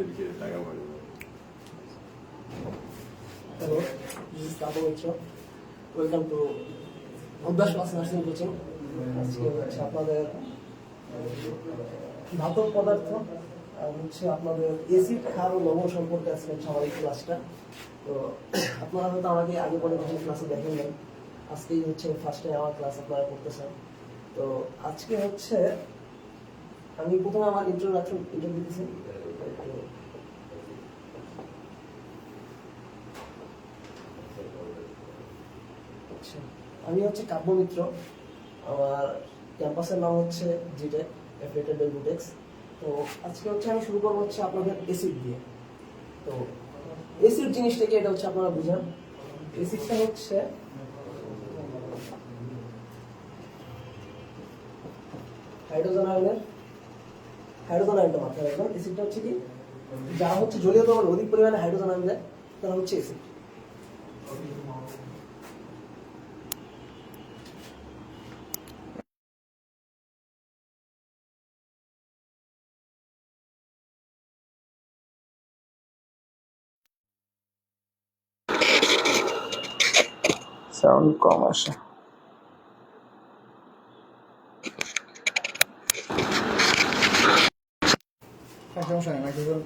Hello, this is Tabo Mitra. Welcome to অভ্যাস class nursing coaching. আজকে হচ্ছে আপনাদের ধাতব পদার্থ আর হচ্ছে আপনাদের এসিড ক্ষার ও লবণ সম্পর্কে আজকে হচ্ছে আমার এই ক্লাসটা। তো আপনারা হয়তো আমাকে আগে পরে কখনো ক্লাসে দেখেন নাই, আজকেই হচ্ছে ফার্স্ট টাইম আমার ক্লাস আপনারা করতেছেন। তো আজকে হচ্ছে আমি প্রথমে আমার ইন্ট্রোডাকশন দিতেছি। আমি হচ্ছে কাব্য মিত্র, আমার ক্যাম্পাসের নাম হচ্ছে জিটেক অ্যাফিলিয়েটেড বাই বুটেক্স। তো আজকে হচ্ছে আমি শুরু করবো হচ্ছে আপনাদের এসিড দিয়ে। তো এসিড জিনিসটা কি, এটা হচ্ছে আপনারা বুঝেন। এসিডটা হচ্ছে হাইড্রোজেন আয়নটা মাথায় রাখবেন। এসিডটা হচ্ছে কি, যারা হচ্ছে জলীয় দ্রবণে অধিক পরিমাণে হাইড্রোজেন আয়ন দেয় তারা হচ্ছে এসিড। সাউন্ড কম আসে। সমস্যা নেই, মাইক্রোফোন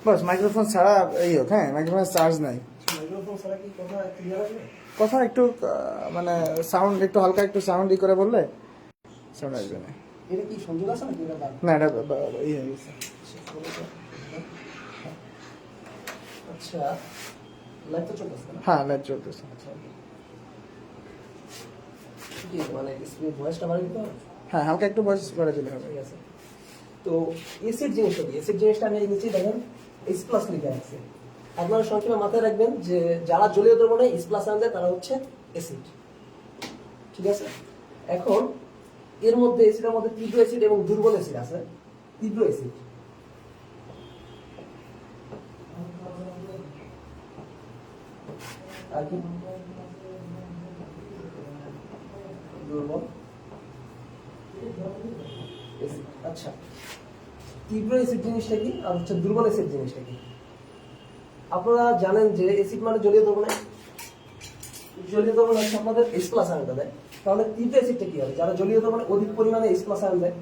বাস মাইক্রোফোন ছাড়া এই হোক। হ্যাঁ, মাইক্রোফোনের চার্জ নাই। মাইক্রোফোন ছাড়া কি কথা ক্লিয়ার আসবে? কথা একটু মানে সাউন্ড একটু হালকা একটু সাউন্ড ই করে বললে সাউন্ড আসবে না। এটা কি সংযোগ আছে নাকি? এটা বাদ? না, এটা ইয়ে হয়ে গেছে। আচ্ছা, লাইভ তো চলতেছে না? হ্যাঁ, লাইভ চলতেছে। আচ্ছা, কি মানে স্পিড ভয়েসটা বাড়িয়ে দিতে হবে? হ্যাঁ, হালকা একটু ভয়েস করে দিলে হবে। ঠিক আছে। তো এসিড জিনিসটা কি? এসিড জিনিসটা আমি নিচে দেখেন H+ লিখে আছে। আপনারা সংক্ষেপে মাথায় রাখবেন যে যারা জলীয় দ্রবণে H+ আয়ন দেয় তারা হচ্ছে অ্যাসিড। ঠিক আছে। এখন এর মধ্যে এসিডের মধ্যে তীব্র অ্যাসিড এবং দুর্বল অ্যাসিড আছে। তীব্র অ্যাসিড আর কি দুর্বল অ্যাসিড। আচ্ছা, তীব্র অ্যাসিড জিনিসটা কি আর হচ্ছে দুর্বল অ্যাসিড জিনিসটা কি? আপনারা জানেন যে অ্যাসিড মানে জলীয় দ্রবণে হচ্ছে আপনাদের H+ আয়নটা দেয়। তাহলে তীব্র অ্যাসিডটা কি হবে? যারা জলীয় দ্রবণে অধিক পরিমাণে H+ আয়ন দেয়।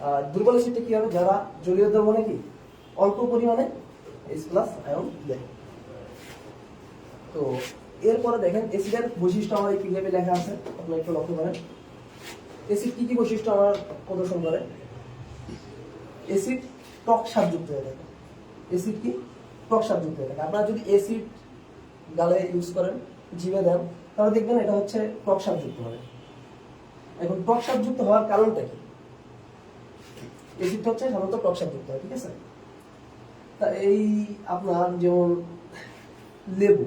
আর দুর্বল অ্যাসিডটা কি হবে? যারা জলীয় দ্রবণে কি অল্প পরিমাণে H+ আয়ন দেয়। তো এরপরে দেখেন অ্যাসিডের বৈশিষ্ট্য আমার এই পিডিএফে লেখা আছে, আপনারা একটু লক্ষ্য করেন। অ্যাসিড কি কি বৈশিষ্ট্য আমার প্রদর্শন করে? অ্যাসিড টক স্বাদযুক্ত হয়ে থাকে। অ্যাসিড কি টক স্বাদযুক্ত হয়ে থাকে। আপনারা যদি অ্যাসিড গালে ইউজ করেন, জিভে দেন, তাহলে দেখবেন এটা হচ্ছে টক স্বাদযুক্ত হবে। এখন টক স্বাদযুক্ত হওয়ার কারণটা কি? অ্যাসিডটা হচ্ছে সাধারণত টক স্বাদযুক্ত হয়। ঠিক আছে। তা এই আপনার যেমন লেবু,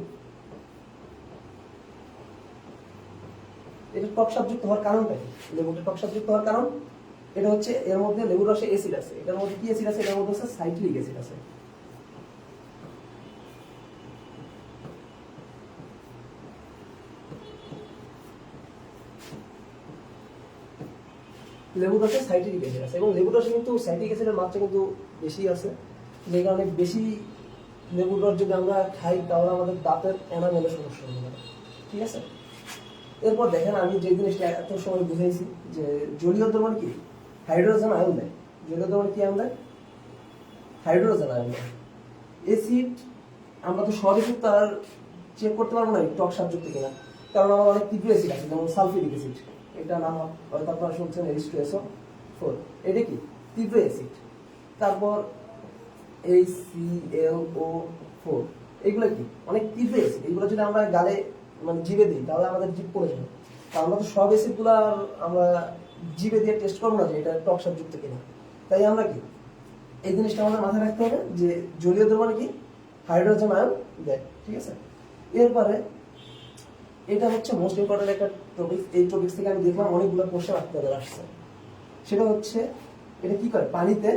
এটা টক স্বাদযুক্ত হওয়ার কারণটা কি? লেবুটা টক স্বাদযুক্ত হওয়ার কারণ এটা হচ্ছে এর মধ্যে লেবুর রসে অ্যাসিড আছে। এটার মধ্যে কি অ্যাসিড আছে? এটার মধ্যে হচ্ছে সাইট্রিক অ্যাসিড আছে। লেবুর রসে সাইট্রিক অ্যাসিড আছে এবং লেবুর রসে কিন্তু সাইট্রিক অ্যাসিডের মাত্রা কিন্তু বেশি আছে, যে কারণে বেশি লেবুর রস যদি আমরা খাই তাহলে আমাদের দাঁতের এনামেলের সমস্যা হতে পারে। ঠিক আছে। এরপর দেখেন আমি যে জিনিসটা এত সময় বুঝাইছি যে জলীয় দ্রবণ কি হাইড্রোজেন আয়ন দেয়। জলীয় দ্রবণ কি আয়ন দেয়? হাইড্রোজেন আয়ন দেয়। অ্যাসিড আমরা তো সব অ্যাসিড তার চেক করতে পারবো না টক স্বাদযুক্ত কিনা, কারণ আমার অনেক তীব্র অ্যাসিড আছে, যেমন সালফিউরিক অ্যাসিড। এটা নাম হয়তো আপনারা শুনছেন H2SO4, এটা কি তীব্র অ্যাসিড। তারপর HClO4, এগুলো কি অনেক তীব্র অ্যাসিড। এগুলো যদি আমরা গালে মানে জিভে দিই তাহলে আমাদের জিভ পড়ে যাবে। তা আমরা তো সব অ্যাসিডগুলো আমরা জিভে দিয়ে টেস্ট করবো না যে এটা টক স্বাদযুক্ত কিনা। তাই আমরা কি এই জিনিসটা আমাদের মাথায় রাখতে হবে যে জলীয় দ্রবণে কি হাইড্রোজেন আয়ন দেয়। ঠিক আছে। এরপরে এটা হচ্ছে মোস্ট ইম্পর্টেন্ট একটা টপিক। এই টপিক থেকে আমি দেখলাম অনেকগুলো কোশ্চেন আপনাদের আসছে। সেটা হচ্ছে এটা কি করে পানিতে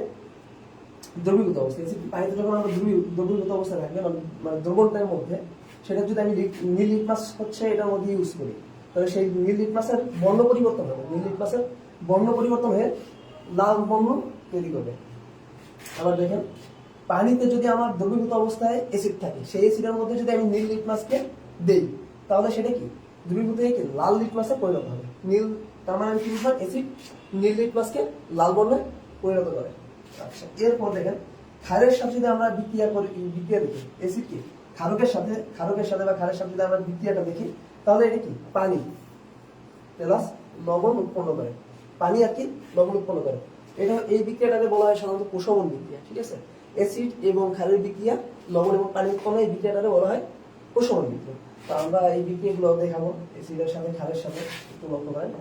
দ্রবীভূত অবস্থায়। পানিতে যখন আমরা দ্রবীভূত অবস্থায় রাখলে মানে দ্রবণটার মধ্যে, সেটা যদি আমি নীল লিটমাস হচ্ছে এটার মধ্যে ইউজ করি, তাহলে সেই নীল লিটমাসের বর্ণ পরিবর্তন হবে, নীল লিটমাসের বর্ণ পরিবর্তন হয়ে লাল বর্ণ তৈরি করবে। আবার দেখেন পানিতে যদি আমার দ্রবীভূত অবস্থায় অ্যাসিড থাকে, সেই অ্যাসিডের মধ্যে যদি আমি নীল লিটমাসকে দেই, তাহলে সেটা কি দ্রবীভূত হয়ে কি লাল লিটমাসে পরিণত হবে। নীল তার মানে আমি কি বুঝলাম, অ্যাসিড নীল লিটমাসকে লাল বর্ণে পরিণত করে। আচ্ছা, এরপর দেখেন ক্ষারের সাথে যদি আমরা বিক্রিয়া দেখি, অ্যাসিড কি ক্ষারকের সাথে বা ক্ষারের সাথে যদি আমরা বিক্রিয়াটা দেখি, তাহলে এটা কি পানি প্লাস লবণ উৎপন্ন করে, পানি আর কি লবণ উৎপন্ন করে। এটা এই বিক্রিয়াটাকে বলা হয় সাধারণত প্রশমন বিক্রিয়া, ঠিক আছে। অ্যাসিড এবং ক্ষারের বিক্রিয়া, লবণ এবং পানি উৎপন্ন, এই বিক্রিয়াটাকে বলা হয় প্রশমন বিক্রিয়া। তো আমরা এই বিক্রিয়াগুলো দেখাবো অ্যাসিডের সাথে ক্ষারের সাথে, একটু লক্ষ্য করেন।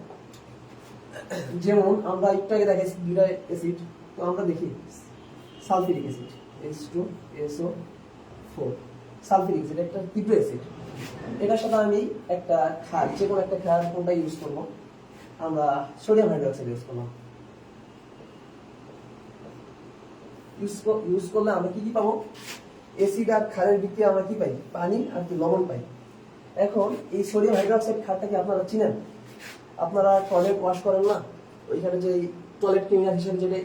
যেমন আমরা একটু আগে দেখাইছি দুইটা অ্যাসিড, তো আমরা দেখি sulphuric acid H2SO4, sulphuric acid একটা তীব্র অ্যাসিড। এটার সাথে আমি একটা ক্ষার, যে কোনো একটা ক্ষার কোনটা ইউজ করবো, আমরা সোডিয়াম হাইড্রোক্সাইড ইউজ করলাম। ইউজ করলে আমরা কি কি পাবো, অ্যাসিড আর ক্ষারের বিক্রিয়া আমরা কি পাই, পানি আর কি লবণ পাই। এখন এই সোডিয়াম হাইড্রোক্সাইড ক্ষারটা কি আপনারা চিনেন? আপনারা টয়লেট ওয়াশ করেন না, ওইখানে যে টয়লেট ক্লিনার হিসেবে যেটা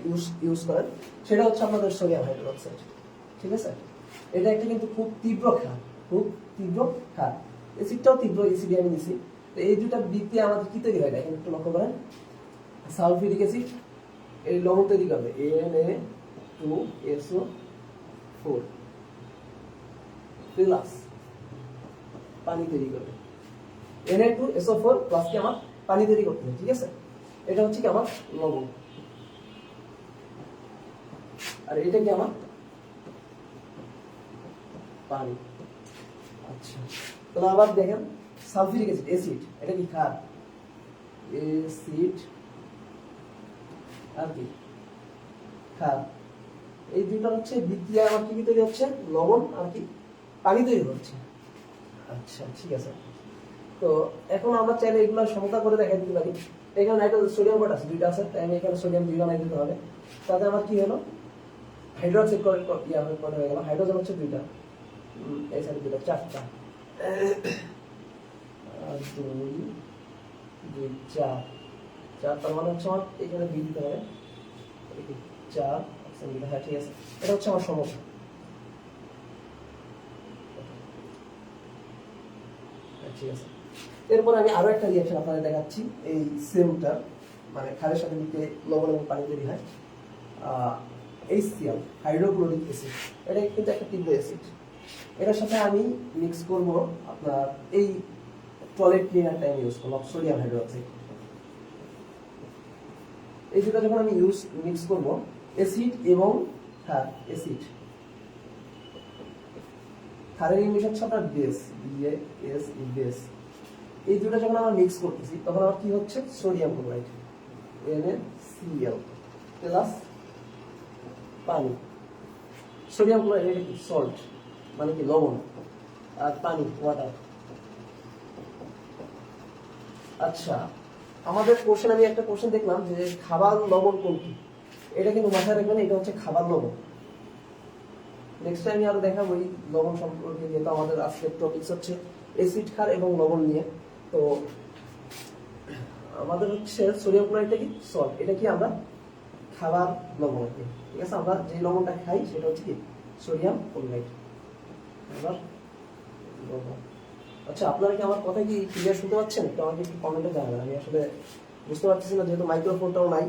ইউজ করেন, সেটা হচ্ছে আপনাদের সোডিয়াম হাইড্রোক্সাইড, ঠিক আছে। এটা একটা কিন্তু খুব তীব্র ক্ষার, খুব তীব্র ক্ষার। অ্যাসিডটাও তীব্র, অ্যাসিড আমি নিছি। তো এই দুটা বিক্রিয়া আমাদের কি তৈরি হয়, দেখেন একটু লক্ষ্য করেন। সালফিউরিক অ্যাসিড এই লবণ তৈরি করবে Na2SO4 প্লাস পানি তৈরি করবে, Na2SO4 প্লাস কি আমার পানি তৈরি করতে হবে, ঠিক আছে। এটা হচ্ছে কি আমার লবণ, আর এটা কি আমার পানি। আচ্ছা, তাহলে আবার দেখেন সালফিউরিক অ্যাসিড, অ্যাসিড, এটা কি ক্ষার, অ্যাসিড আর কি ক্ষার। এই দুটো হচ্ছে বিক্রিয়া আমার কি তৈরি হচ্ছে, লবণ আর কি পানি তৈরি হচ্ছে। আচ্ছা, ঠিক আছে। তো এখন আমরা চাইলে এগুলো সমতা করে দেখাই দিতে পারি। এখানে নাইট্রোজেন সোডিয়াম কত আছে, দুইটা আছে, তাই আমি এখানে সোডিয়াম 2 বানাই দিতে হবে। তাতে আমার কি হলো, হাইড্রোক্সাইড করে হয়ে গেল। হাইড্রোজেন হচ্ছে দুইটা, এই সাইডে দুইটা, চারটা, 2 2 4, তার মানে হচ্ছে আমার এখানে 2 দিতে হবে, 4 অপশন দিতে, হ্যাঁ ঠিক আছে। এটা হচ্ছে আমার সমস্যা। ঠিক আছে, এরপর আমি আরো একটা রিঅ্যাকশন আপনাদের দেখাচ্ছি। এই সেমটা মানে ক্ষারের সাথে মিশে লবণ এবং পানি তৈরি হয়, HCl হাইড্রোক্লোরিক অ্যাসিড। এটা কিন্তু একটা তীব্র অ্যাসিড। এটার সাথে আমি মিক্স করব আপনার এই টয়লেট ক্লিনারটা আমি ইউজ করব সোডিয়াম হাইড্রোক্সাইড। এই দুটো যখন আমি মিক্স করব, অ্যাসিড এবং ক্ষার, অ্যাসিড ক্ষারের ইংলিশ হচ্ছে আপনার বেস, BAS, বেস। এই দুটো যখন আমরা মিক্স করতেছি, তখন আমার কি হচ্ছে, সোডিয়াম ক্লোরাইড NaCl প্লাস পানি। সোডিয়াম ক্লোরাইড এটা কি সল্ট, মানে কি লবণ, আর পানি ওয়াটার। আচ্ছা, আমাদের কোশ্চেন, আমি একটা কোশ্চেন দেখলাম যে খাবার লবণ কোনটি, এটা কিন্তু মাথায় রাখবেন, এটা হচ্ছে খাবার লবণ। নেক্সট টাইম আরো দেখাবো এই লবণ সম্পর্কে, যেহেতু আমাদের আজকের টপিকস হচ্ছে অ্যাসিড, ক্ষার এবং লবণ নিয়ে। তো আমাদের হচ্ছে সোডিয়াম ক্লোরাইডটা কি সল্ট, এটা কি আমরা খাবার লবণ, ঠিক আছে। আমরা যে লবণটা খাই সেটা হচ্ছে কি সোডিয়াম ক্লোরাইড, খাবার লবণ। আচ্ছা, আপনারা কি আমার কথা কি ক্লিয়ার শুনতে পাচ্ছেন? একটু আমাকে একটু কমেন্টে জানাবেন, আমি আসলে বুঝতে পারতেছি না, যেহেতু মাইক্রোফোনটাও নাই,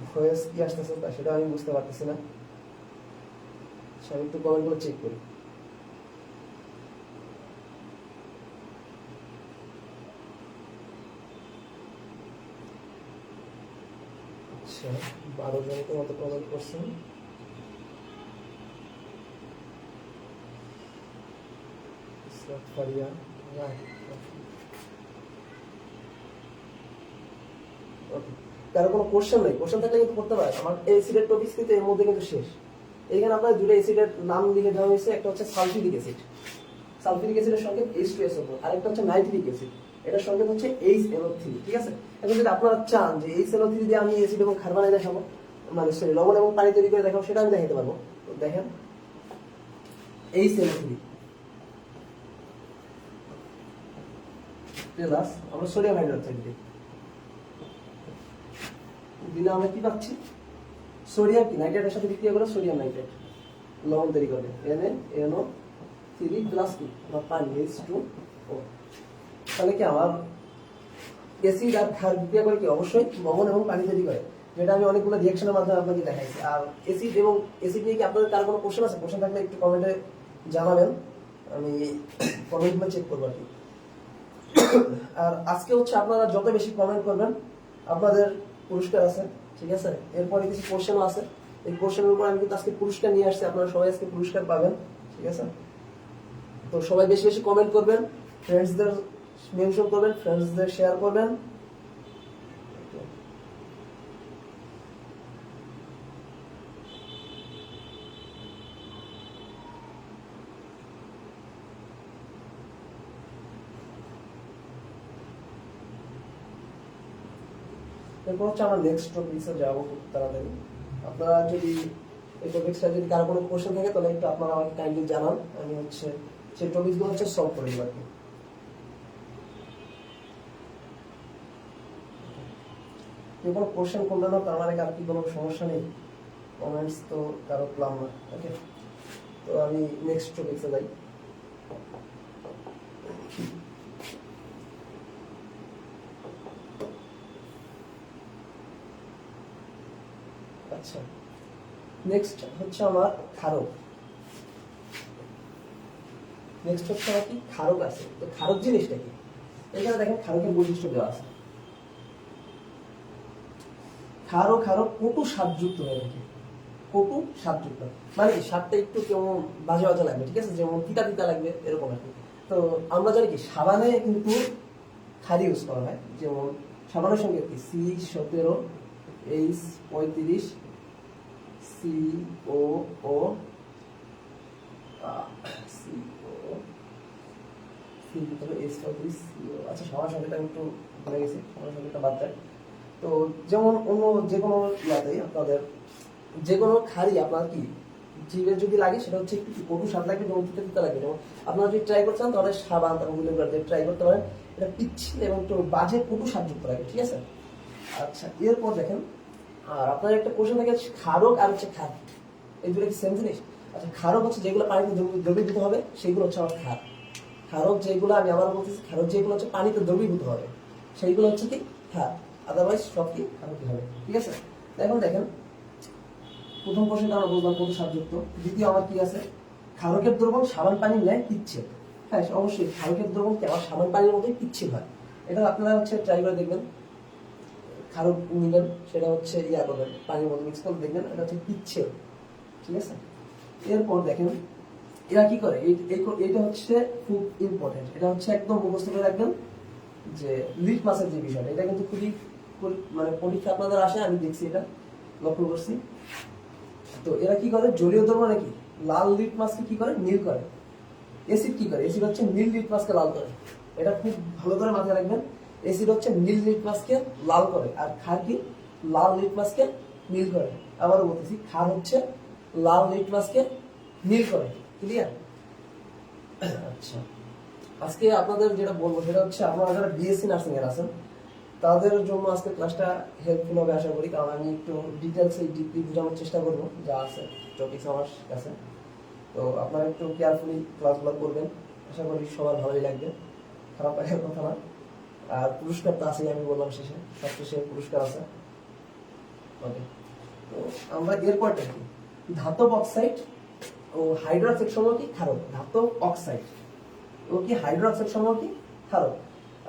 ভয়েস কি আসতেছে সেটা আমি বুঝতে পারতেছি না। আমি একটু কমেন্টগুলো চেক করি। আচ্ছা, 12 জনের মতো কমেন্ট করছেন। ফারিয়া, কারো কোনো কোশ্চেন নেই? কোশ্চেন থাকলে কিন্তু করতে পারে। আমার এই অ্যাসিডের টপিক কিন্তু এর মধ্যে কিন্তু শেষ। এইখানে আপনার দুটো অ্যাসিডের নাম লিখে দেওয়া হয়েছে, একটা হচ্ছে সালফিউরিক অ্যাসিড, সালফিউরিক অ্যাসিডের সংকেত H2SO4, আর একটা হচ্ছে নাইট্রিক অ্যাসিড, এটার সংকেত হচ্ছে HNO3, ঠিক আছে। এখন যদি আপনারা চান যে HNO3 দিয়ে আমি অ্যাসিড এবং ক্ষার বানাই দেখাবো, মানে সরি লবণ এবং পানি তৈরি করে দেখাবো, সেটা আমি দেখাতে পারবো। তো দেখেন HNO3, প্লাস আমরা সোডিয়াম হাইড্রোক্সাইড দিই, দিলে আমরা কি পাচ্ছি, সোডিয়াম কি নাইট্রেটের সাথে বিক্রিয়া করে সোডিয়াম নাইট্রেট লবণ তৈরি করবে, NaNO3 প্লাস কি আমার পানি H2O। তাহলে কি আমার অ্যাসিড আর ক্ষার বিক্রিয়া করে কি অবশ্যই লবণ এবং পানি তৈরি করে, যেটা আমি অনেকগুলো রিঅ্যাকশনের মাধ্যমে আপনাকে দেখাইছি। আর অ্যাসিড নিয়ে কি আপনাদের কার কোনো কোশ্চেন আছে? কোশ্চেন থাকলে একটু কমেন্টে জানাবেন, আমি কমেন্টগুলো চেক করবো আর কি। আর আজকে হচ্ছে আপনারা যত বেশি কমেন্ট করবেন আপনাদের পুরস্কার আছে, ঠিক আছে। এরপরে কিছু কোশ্চেনও আছে, এই কোশ্চেনের উপর আমি কিন্তু আজকে পুরস্কার নিয়ে আসছি, আপনারা সবাই আজকে পুরস্কার পাবেন, ঠিক আছে। তো সবাই বেশি বেশি কমেন্ট করবেন, ফ্রেন্ডসদের মেনশন করবেন, ফ্রেন্ডসদের শেয়ার করবেন। এরপর হচ্ছে আমরা নেক্সট টপিক্সে যাবো খুব তাড়াতাড়ি। আপনারা যদি এই টপিক্সটা যদি কারো কোনো কোশ্চেন থাকে তাহলে একটু আপনারা আমাকে কাইন্ডলি জানান, আমি হচ্ছে সেই টপিকসগুলো হচ্ছে সলভ করে দেবো আর কি। কেউ কোনো কোশ্চেন করলে না তার মানে কার কি কোনো সমস্যা নেই, কমেন্টস তো কারো পেলাম না। ওকে, তো আমি নেক্সট টপিক্সে যাই। আচ্ছা, নেক্সট হচ্ছে আমার ক্ষারক। নেক্সট হচ্ছে আমার কি ক্ষারক আছে। তো ক্ষারক জিনিসটা কি? এখানে দেখেন ক্ষারকের বৈশিষ্ট্য দেওয়া আছে। ক্ষারক কটু স্বাদযুক্ত হয়ে থাকে, কটু স্বাদযুক্ত মানে কি স্বাদটা একটু কেমন বাজে বাজে লাগবে, ঠিক আছে, যেমন তিতা তিতা লাগবে এরকম আর কি। তো আমরা জানি কি সাবানে কিন্তু ক্ষার ইউজ করা হয়, যেমন সাবানের সঙ্গে কি C17H35 COO আচ্ছা, সবার সঙ্গেটা একটু ভুলে গেছি, সবার সঙ্গেটা বাদ দেয়। তো যেমন অন্য যে কোনো ইয়াতেই আপনাদের যে কোনো খারি আপনার কি জিভে যদি লাগে সেটা হচ্ছে একটু কটু স্বাদ লাগবে, যেমন তিতা তিতা লাগবে। যেমন আপনারা যদি ট্রাই করছেন তাহলে সাবান তারপর ভিনেগার দিয়ে ট্রাই করতে পারেন, এটা পিচ্ছিল এবং একটু বাজে কটু স্বাদযুক্ত লাগে, ঠিক আছে। আচ্ছা, এরপর দেখেন আর আপনার একটা কোশ্চেন থাকে ক্ষারক আর হচ্ছে ক্ষার, এই দুটো কি সেম জিনিস? আচ্ছা, ক্ষারক হচ্ছে যেগুলো পানিতে দ্রবীভূত হবে সেগুলো হচ্ছে আমার ক্ষার। ক্ষারক যেগুলো আমি আবার বলতেছি, ক্ষারক যেগুলো হচ্ছে পানিতে দ্রবীভূত হবে সেইগুলো হচ্ছে কি ক্ষার, আদারওয়াইজ সব কি ক্ষারকই হবে, ঠিক আছে। এখন দেখেন প্রথম কোশ্চেনটা আমরা বুঝলাম কত স্বাদযুক্ত। দ্বিতীয় আমার কি আছে, ক্ষারকের দ্রবণ সাবান পানির ন্যায় পিচ্ছিল। হ্যাঁ, অবশ্যই ক্ষারকের দ্রবণ কি আমার সাবান পানির মতোই পিচ্ছিল হয়। এটা আপনারা হচ্ছে ট্রাই করে দেখবেন, ক্ষারক নিবেন সেটা হচ্ছে ইয়া করবেন পানির মতো মিক্স করে দেখবেন এটা হচ্ছে পিচ্ছিল, ঠিক আছে। এরপর দেখেন এরা কি করে, এইটা হচ্ছে খুব ইম্পর্টেন্ট, এটা হচ্ছে একদম মুখস্থ করে রাখবেন যে লিটমাসের যে বিষয়টা, এটা কিন্তু খুবই মানে পরীক্ষা আপনাদের আসে, আমি দেখছি এটা লক্ষ্য করছি। তো এরা কি করে, জলীয় দ্রবণ নাকি লাল লিটমাসকে কি করে নীল করে, অ্যাসিড কি করে, অ্যাসিড হচ্ছে নীল লিটমাসকে লাল করে। এটা খুব ভালো করে মাথায় রাখবেন, অ্যাসিড হচ্ছে নীল লিটমাসকে লাল করে আর ক্ষার কি লাল লিটমাসকে নীল করে। আবারও বলতেছি, ক্ষার হচ্ছে লাল লিটমাসকে নীল করে, ক্লিয়ার? আচ্ছা, আজকে আপনাদের যেটা বলবো সেটা হচ্ছে আপনারা যারা বিএসসি নার্সিং এর আছেন তাদের জন্য আজকে ক্লাসটা হেল্পফুল হবে আশা করি, কারণ আমি একটু ডিটেলস ডিপলি বোঝানোর চেষ্টা করবো যা আছে টপিকস আমার কাছে। তো আপনারা একটু কেয়ারফুলি ক্লাসগুলো করবেন, আশা করি সবার ভালোই লাগবে, খারাপ লাগার কথা না। আর পুরস্কার তো আছেই, আমি বললাম শেষে সবশেষে পুরস্কার আছে। ওকে, তো আমরা এরপরটা কি ধাতব অক্সাইড ও হাইড্রোক্সাইড সমূহ কি ক্ষারক, ধাতব অক্সাইড ও কি হাইড্রোক্সাইড সমূহ কি ক্ষারক।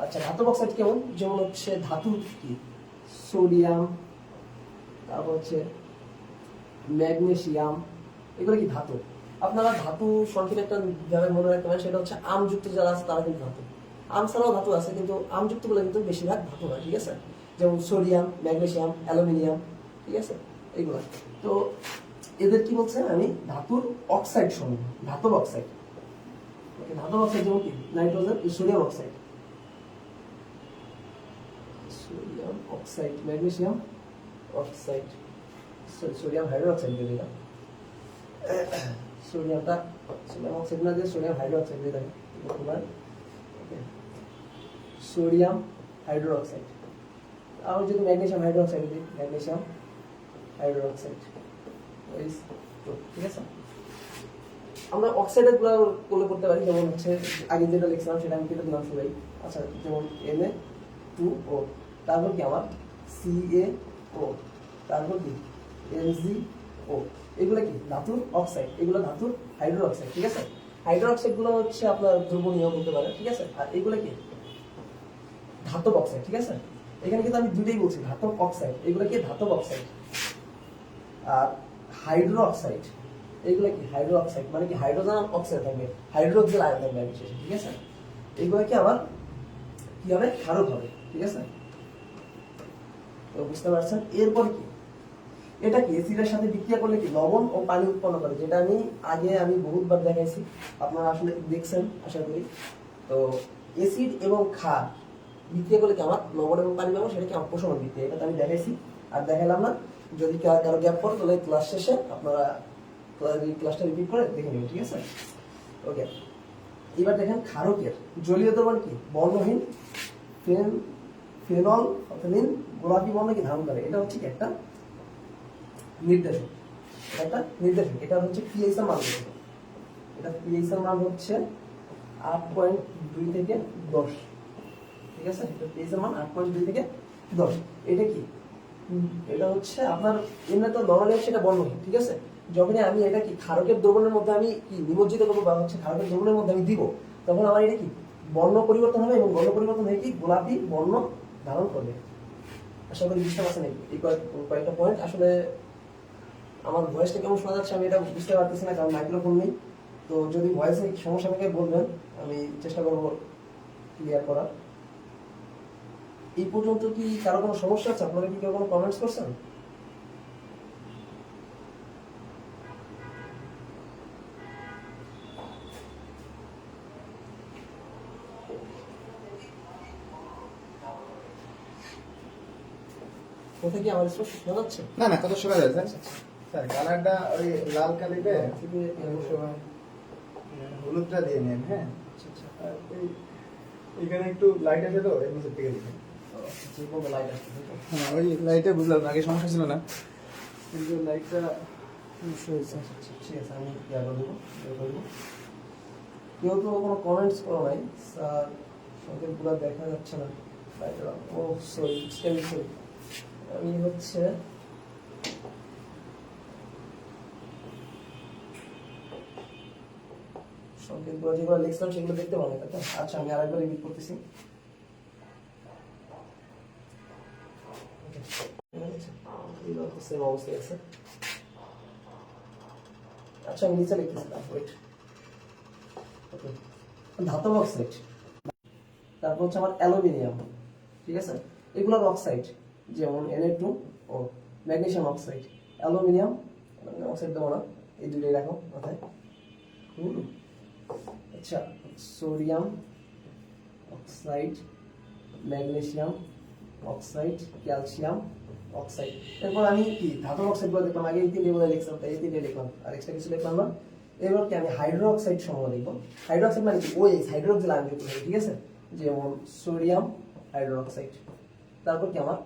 আচ্ছা, ধাতব অক্সাইড কেমন, যেমন হচ্ছে ধাতু কি সোডিয়াম, তারপর হচ্ছে ম্যাগনেসিয়াম, এগুলো কি ধাতু। আপনারা ধাতু সংক্ষেপে একটা ভাবে মনে রাখতে পারেন, সেটা হচ্ছে আমযুক্ত যারা আছে তারা কিন্তু ধাতু। আম ছাড়াও ধাতু আছে কিন্তু আমযুক্ত গুলো কিন্তু বেশিরভাগ ধাতু হয়, ঠিক আছে, যেমন সোডিয়াম, ম্যাগনেসিয়াম, অ্যালুমিনিয়াম, ঠিক আছে, এইগুলো। তো এদের কি বলছে আমি ধাতুর অক্সাইড সমূহ, ধাতব অক্সাইড। ওকে, ধাতব অক্সাইড যেমন কি nitrogen, sodium oxide, sodium oxide, magnesium oxide, sodium hydroxide দিয়ে দিলাম, সোডিয়ামটা সোডিয়াম অক্সাইড না দিয়ে সোডিয়াম হাইড্রোক্সাইড দিয়ে দেয়। Sodium hydroxide. আমরা যদি ম্যাগনেসিয়াম হাইড্রোক্সাইড দিই, ম্যাগনেসিয়াম হাইড্রোক্সাইড, ঠিক আছে। আমরা অক্সাইডের গুলো করলে করতে পারি, যেমন হচ্ছে আগে যেটা লিখছিলাম সেটা আমি কেটে দিলাম সবাই। আচ্ছা, যেমন Na2O, তারপর কি আমার CaO, তারপর কি MgO, এগুলো কি ধাতুর অক্সাইড, এগুলো ধাতুর হাইড্রোক্সাইড, ঠিক আছে। হাইড্রোক্সাইড গুলো হচ্ছে আপনার দ্রবণীয় বলতে পারে, ঠিক আছে। আর এগুলো কি ধাতব অক্সাইড, ঠিক আছে। এখানে কিন্তু আমি দুটোই বলছি, ধাতব অক্সাইড, এগুলো কি ধাতব অক্সাইড। আর হাইড্রো অক্সাইড, এগুলো কি হাইড্রো অক্সাইড, মানে কি হাইড্রোজেন অক্সাইড থাকবে, হাইড্রোজেন আয়ন থাকবে বিশেষে, ঠিক আছে। এগুলো কি আবার কি হবে, ক্ষারক হবে, ঠিক আছে। তো বুঝতে পারছেন। এরপর কি, এটা কি এসিডের সাথে বিক্রিয়া করলে কি লবণ ও পানি উৎপন্ন করে, যেটা আমি বহুতবার দেখাইছি, আপনারা আসলে দেখছেন আশা করি। তো এসিড এবং ক্ষার বিক্রিয়া করলে কি আমার লবণ এবং পানি পাবো, সেটা কি আমার প্রশমন বিক্রিয়া, এটা তো আমি দেখাইছি আর দেখাইলাম না। যদি কারো গ্যাপ পড়ে তাহলে ক্লাস শেষে আপনারা ক্লাসটা রিপিট করে দেখে নেবেন, ঠিক আছে। ওকে, এবার দেখেন ক্ষারকের জলীয় দ্রবণ কি বর্ণহীন ফেনল গোলাপি বর্ণ কি ধারণ করে, এটা হচ্ছে কি একটা নির্দেশক, এটা হচ্ছে পিএইচ এর মান দেবে। এটা পিএইচ এর মান হচ্ছে 8.2 থেকে 10, ঠিক আছে। এটা পিএইচ এর মান 8.2 থেকে 10। এটা কি, এটা হচ্ছে আপনার এমনি তো নরমালি সেটা বর্ণহীন, ঠিক আছে। যখনই আমি এটা কি ক্ষারকের দ্রবণের মধ্যে আমি কি নিমজ্জিত করবো বা হচ্ছে ক্ষারকের দ্রবণের মধ্যে আমি দিব, তখন আমার এটা কি বর্ণ পরিবর্তন হবে এবং বর্ণ পরিবর্তন হয়ে কি গোলাপি বর্ণ ধারণ করবে। আশা করি বুঝতে পারছেন এই কয়েকটা পয়েন্ট। আসলে আমার ভয়েসটা কেমন শোনা যাচ্ছে আমি এটা বুঝতে পারতেছি না, কারণ মাইক্রোফোন নেই। তো যদি ভয়েসে সমস্যা থাকে বলবেন, আমি চেষ্টা করবো ক্লিয়ার করার। এই পর্যন্ত কি কারো কোনো সমস্যা আছে? আপনারা কি কেউ কোনো কমেন্টস করছেন? কোথায় কি আমার স্পষ্ট শোনা যাচ্ছে? না না, কত শোনা যায় স্যার, কালারটা ওই লাল কালিতে থেকে হলুদটা দিয়ে নেন, হ্যাঁ। আচ্ছা আচ্ছা, আর এখানে একটু লাইট আছে তো এর নিচের থেকে দিবেন। যে কোনো লাইট আসছে, হ্যাঁ, ওই লাইটে বুঝলাম না, আগে সমস্যা ছিল না, কিন্তু লাইটটা সমস্যা হয়েছে। ঠিক আছে, আমি ইয়া করে দেবো, বের করে দেবো। কেউ তো কোনো কমেন্টস করো নাই স্যার, সংকেতগুলো দেখা যাচ্ছে না। ও সরি, সরি, আমি হচ্ছে সংকেতগুলো যেগুলো লিখছিলাম সেগুলো দেখতে পাবো না। আচ্ছা, আমি আরেকবার রিপিট করতেছি। সেম অবস্থায় আছে। আচ্ছা, আমি নিচে লিখতেছিলাম, ওয়েট। ওকে, ধাতব অক্সাইড, তারপর হচ্ছে আমার অ্যালুমিনিয়াম, ঠিক আছে। এগুলোর অক্সাইড যেমন Na2 ও ম্যাগনেসিয়াম অক্সাইড, অ্যালুমিনিয়াম অক্সাইড দেবো না, এই দুটোই রাখো মাথায়। আচ্ছা, sodium oxide, magnesium oxide, calcium oxide. এরপর আমি কি ধাতব অক্সাইড গুলো দেখলাম, আগে এই তিনটে বলে লিখছিলাম, তাই এই তিনটে লিখলাম, আর এক্সট্রা কিছু লিখলাম না। এবার কি আমি হাইড্রো অক্সাইড সমূহ লিখবো। হাইড্রো অক্সাইড মানে কি ওএইচ, হাইড্রোক্সিল আয়ন যুক্ত থাকে, ঠিক আছে। যেমন সোডিয়াম হাইড্রো অক্সাইড, তারপর কি আমার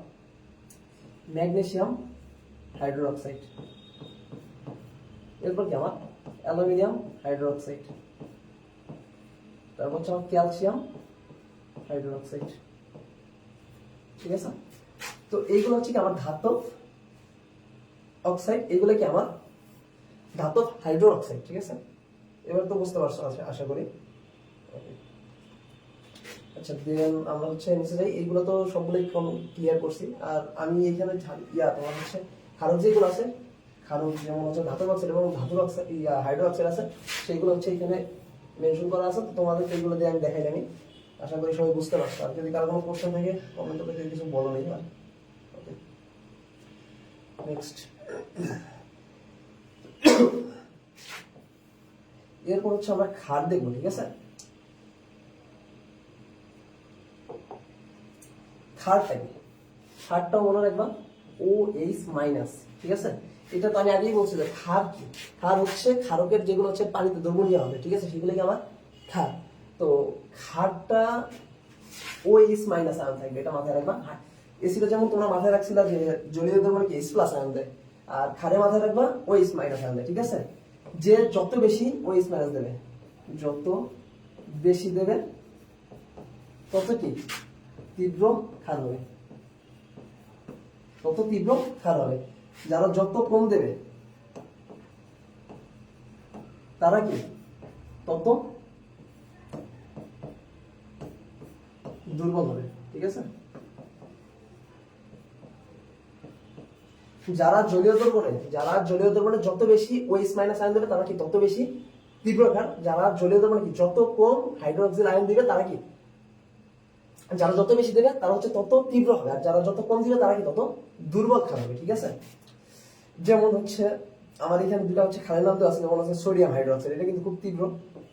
ম্যাগনেসিয়াম হাইড্রো অক্সাইড, এরপর কি আমার অ্যালুমিনিয়াম হাইড্রো অক্সাইড, তারপর হচ্ছে আমার ক্যালসিয়াম হাইড্রো অক্সাইড, ঠিক আছে। তো এইগুলো হচ্ছে কি আমার ধাতব অক্সাইড, এগুলো কি আমার ধাতব হাইড্রো অক্সাইড, ঠিক আছে। এবার তো বুঝতে পারছো আশা করি। আচ্ছা, দেন আমরা হচ্ছে নিচে যাই। এইগুলো তো সবগুলোই ক্লিয়ার করছি। আর আমি এখানে তোমার হচ্ছে ক্ষারক যেগুলো আছে, ক্ষারক যেমন হচ্ছে ধাতব অক্সাইড এবং ধাতব অক্সাইড হাইড্রো অক্সাইড আছে, সেইগুলো হচ্ছে এখানে মেনশন করা আছে। তো তোমাদের এইগুলো দিয়ে আমি দেখাই জানি, আশা করি সবাই বুঝতে পারছো। আর যদি কারো কোনো কোশ্চেন থাকে কমেন্ট করে কিছু বলো নেই। ওকে, নেক্সট। এরপর হচ্ছে আমরা ক্ষার দেখবো, ঠিক আছে। ক্ষারটা কি, ক্ষারটাও মনে রাখবা OH মাইনাস, ঠিক আছে। এটা তো আমি আগেই বলছি যে ক্ষার কি, ক্ষার হচ্ছে ক্ষারকের যেগুলো হচ্ছে পানিতে দ্রবণীয় হবে, ঠিক আছে, সেগুলো কি আমার ক্ষার। তো ক্ষারটা OH মাইনাস আয়ন থাকবে, এটা মাথায় রাখবা। এসিডে যেমন তোমরা মাথায় রাখছিলা যে জলীয় দ্রবণে কি H প্লাস আয়ন দেয়, আর ক্ষারে মাথায় রাখবা OH মাইনাস আয়ন দেয়, ঠিক আছে? যে যত বেশি OH মাইনাস দেবে, যত বেশি দেবে তত কি তীব্র ক্ষার হবে, তত তীব্র ক্ষার হবে। যারা যত কম দেবে তারা কি তত দুর্বল হবে, ঠিক আছে? যারা জলীয় দ্রবণে যত বেশি OH মাইনাস আয়ন দেবে তারা কি তত বেশি তীব্র ক্ষার। যারা জলীয় দ্রবণে কি যত কম হাইড্রোক্সিল আয়ন দিবে তারা কি, যারা যত বেশি দেবে তারা হচ্ছে তত তীব্র হবে, আর যারা যত কম দিবে তারা কি তত দুর্বল ক্ষার হবে, ঠিক আছে? যেমন হচ্ছে আমার এখানে দুটো হচ্ছে ক্ষারের নাম দেওয়া আছে, যেমন আছে সোডিয়াম হাইড্রোক্সাইড, এটা কিন্তু খুব তীব্র।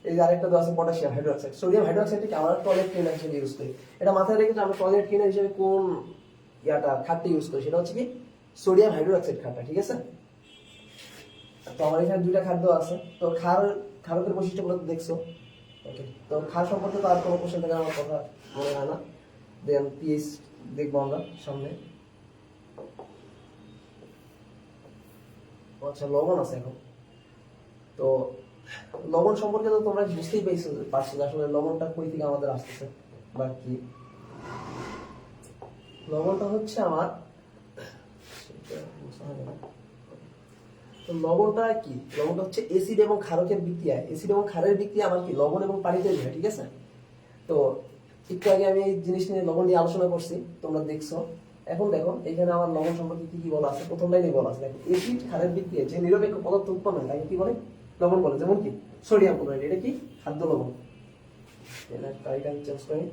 এই যে আরেকটা দেওয়া আছে পটাশিয়াম হাইড্রোক্সাইড। সোডিয়াম হাইড্রোক্সাইডকে আমরা টয়লেট ক্লিনার হিসেবে ইউজ করি। এটা মাথায় রেখে আমরা টয়লেট ক্লিনার হিসেবে কোন খাটটা ইউজ করি, সেটা হচ্ছে কি সোডিয়াম হাইড্রোক্সাইড খাটটা, ঠিক আছে? তো আমার এখানে দুইটা খাট দেওয়া আছে। তো ক্ষারকের বৈশিষ্ট্যগুলো তো দেখছো, ওকে? তো ক্ষার সম্পর্কে তো আর কোনো কোশ্চেন থেকে আমার কথা মনে হয় না। দেন পিএইচ দেখবো আমরা সামনে। আচ্ছা, লবণ আছে এখন। তো লবণ সম্পর্কে তো তোমরা বুঝতেই পারছো যে আসলে লবণটা কই থেকে আমাদের আসতেছে বা কি। লবণটা হচ্ছে আমার, তো লবণটা কি, লবণটা হচ্ছে এসিড এবং ক্ষারকের বিক্রিয়ায়, এসিড এবং ক্ষারের বিক্রিয়া আমার কি লবণ এবং পানি তৈরি হয়, ঠিক আছে? তো একটু আগে আমি এই জিনিস নিয়ে লবণ নিয়ে আলোচনা করছি, তোমরা দেখছো। এখন দেখো এখানে আমার লবণ সম্পর্কে কি কি বলা আছে, প্রথম লাইনে বলা আছে দেখো, এসিড ক্ষারের বিক্রিয়ায় যে নিরপেক্ষ পদার্থ উৎপন্ন হয় তাকে কি বলে, লবণ বলে। যেমন কি সোডিয়াম ক্লোরাইড, এটা কি খাদ্য লবণ। এটা তারিখ আমি চেঞ্জ করি।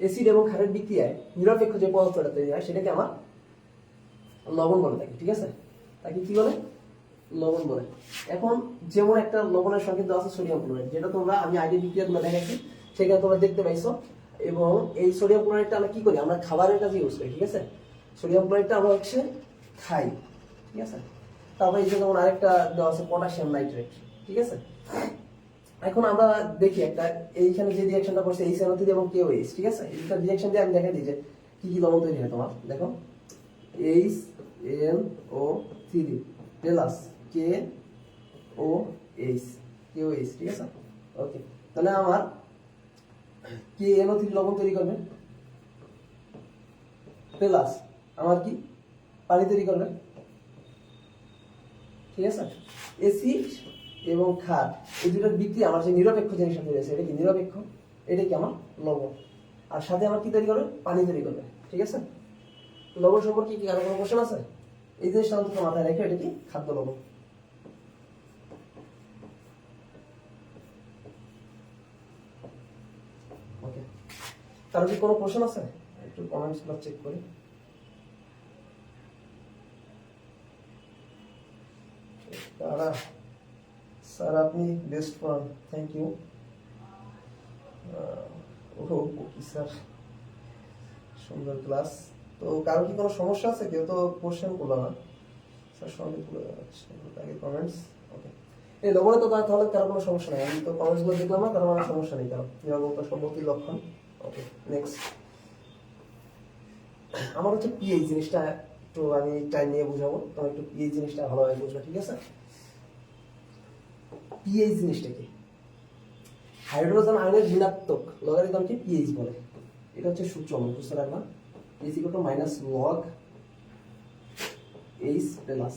এসিড এবং ক্ষারের বিক্রিয়ায় নিরপেক্ষ যে পদার্থটা তৈরি হয় সেটাকে আমার লবণ বলে থাকি, ঠিক আছে? তাকে কি বলে, লবণ বলে। এখন যেমন একটা লবণের সংকেত দেওয়া আছে সোডিয়াম ক্লোরাইড, যেটা তোমরা আমি আগে বিক্রিয়াগুলো দেখাচ্ছি সেখানে তোমরা দেখতে পাইছো। এবং এই সোডিয়াম ক্লোরাইডটা আমরা কি করি, আমরা খাবারের কাজে ইউজ করি, ঠিক আছে? সোডিয়াম ক্লোরাইডটা আমরা হচ্ছে খাই, ঠিক আছে? তারপরে এই যে যেমন আরেকটা দেওয়া আছে পটাশিয়াম নাইট্রেট, ঠিক আছে? এখন আমরা দেখি একটা, এইখানে যে রিঅ্যাকশনটা করছে HNO3 এবং KOH, ঠিক আছে? এইটা রিঅ্যাকশন দিয়ে আমি দেখাই দিই যে কি কি লবণ তৈরি হয় তোমার। দেখো HNO3 প্লাস KOH, ঠিক আছে? ওকে, তাহলে আমার KNO3 লবণ তৈরি করবে প্লাস আমার কি পানি তৈরি করবে, ঠিক আছে? এসিড এবং ক্ষার এই দুটোর বিক্রিয়া আমার যে নিরপেক্ষ জিনিসটা তৈরি হয়েছে, এটা কি নিরপেক্ষ, এটা কি আমার লবণ। আর সাথে আমার কি তৈরি করবে, পানি তৈরি করবে, ঠিক আছে? লবণ সম্পর্কে কি কারো কোনো কোশ্চেন আছে? এই জিনিসটা অন্তত মাথায় রেখে, এটা কি খাদ্য লবণ। ওকে, কারো কি কোনো কোশ্চেন আছে? একটু কমেন্টস গুলো চেক করি। স্যার আপনি best for, thank you. Sir সুন্দর ক্লাস। তো কারো কি কোনো সমস্যা আছে? কেউ তো কোশ্চেন করলো না স্যার, সঙ্গে আগে কমেন্টস। ওকে, এই লবণে তো তাহলে কারো কোনো সমস্যা নেই, আমি তো কমেন্টস গুলো দেখলাম না, তার মানে সমস্যা নেই কারো, নিরবতা সম্পত্তির লক্ষণ। ওকে, নেক্সট আমার হচ্ছে পিএইচ জিনিসটা একটু আমি টাইম নিয়ে বুঝাবো, তোমার একটু পিএইচ জিনিসটা ভালোভাবে বুঝবে, ঠিক আছে? পিএইচ জিনিসটা কি, হাইড্রোজেন আয়নের ঋণাত্মক লগারিদমকে পিএইচ বলে। এটা হচ্ছে সূত্র, আমরা বুঝতে রাখবা, pH equal to minus log H plus.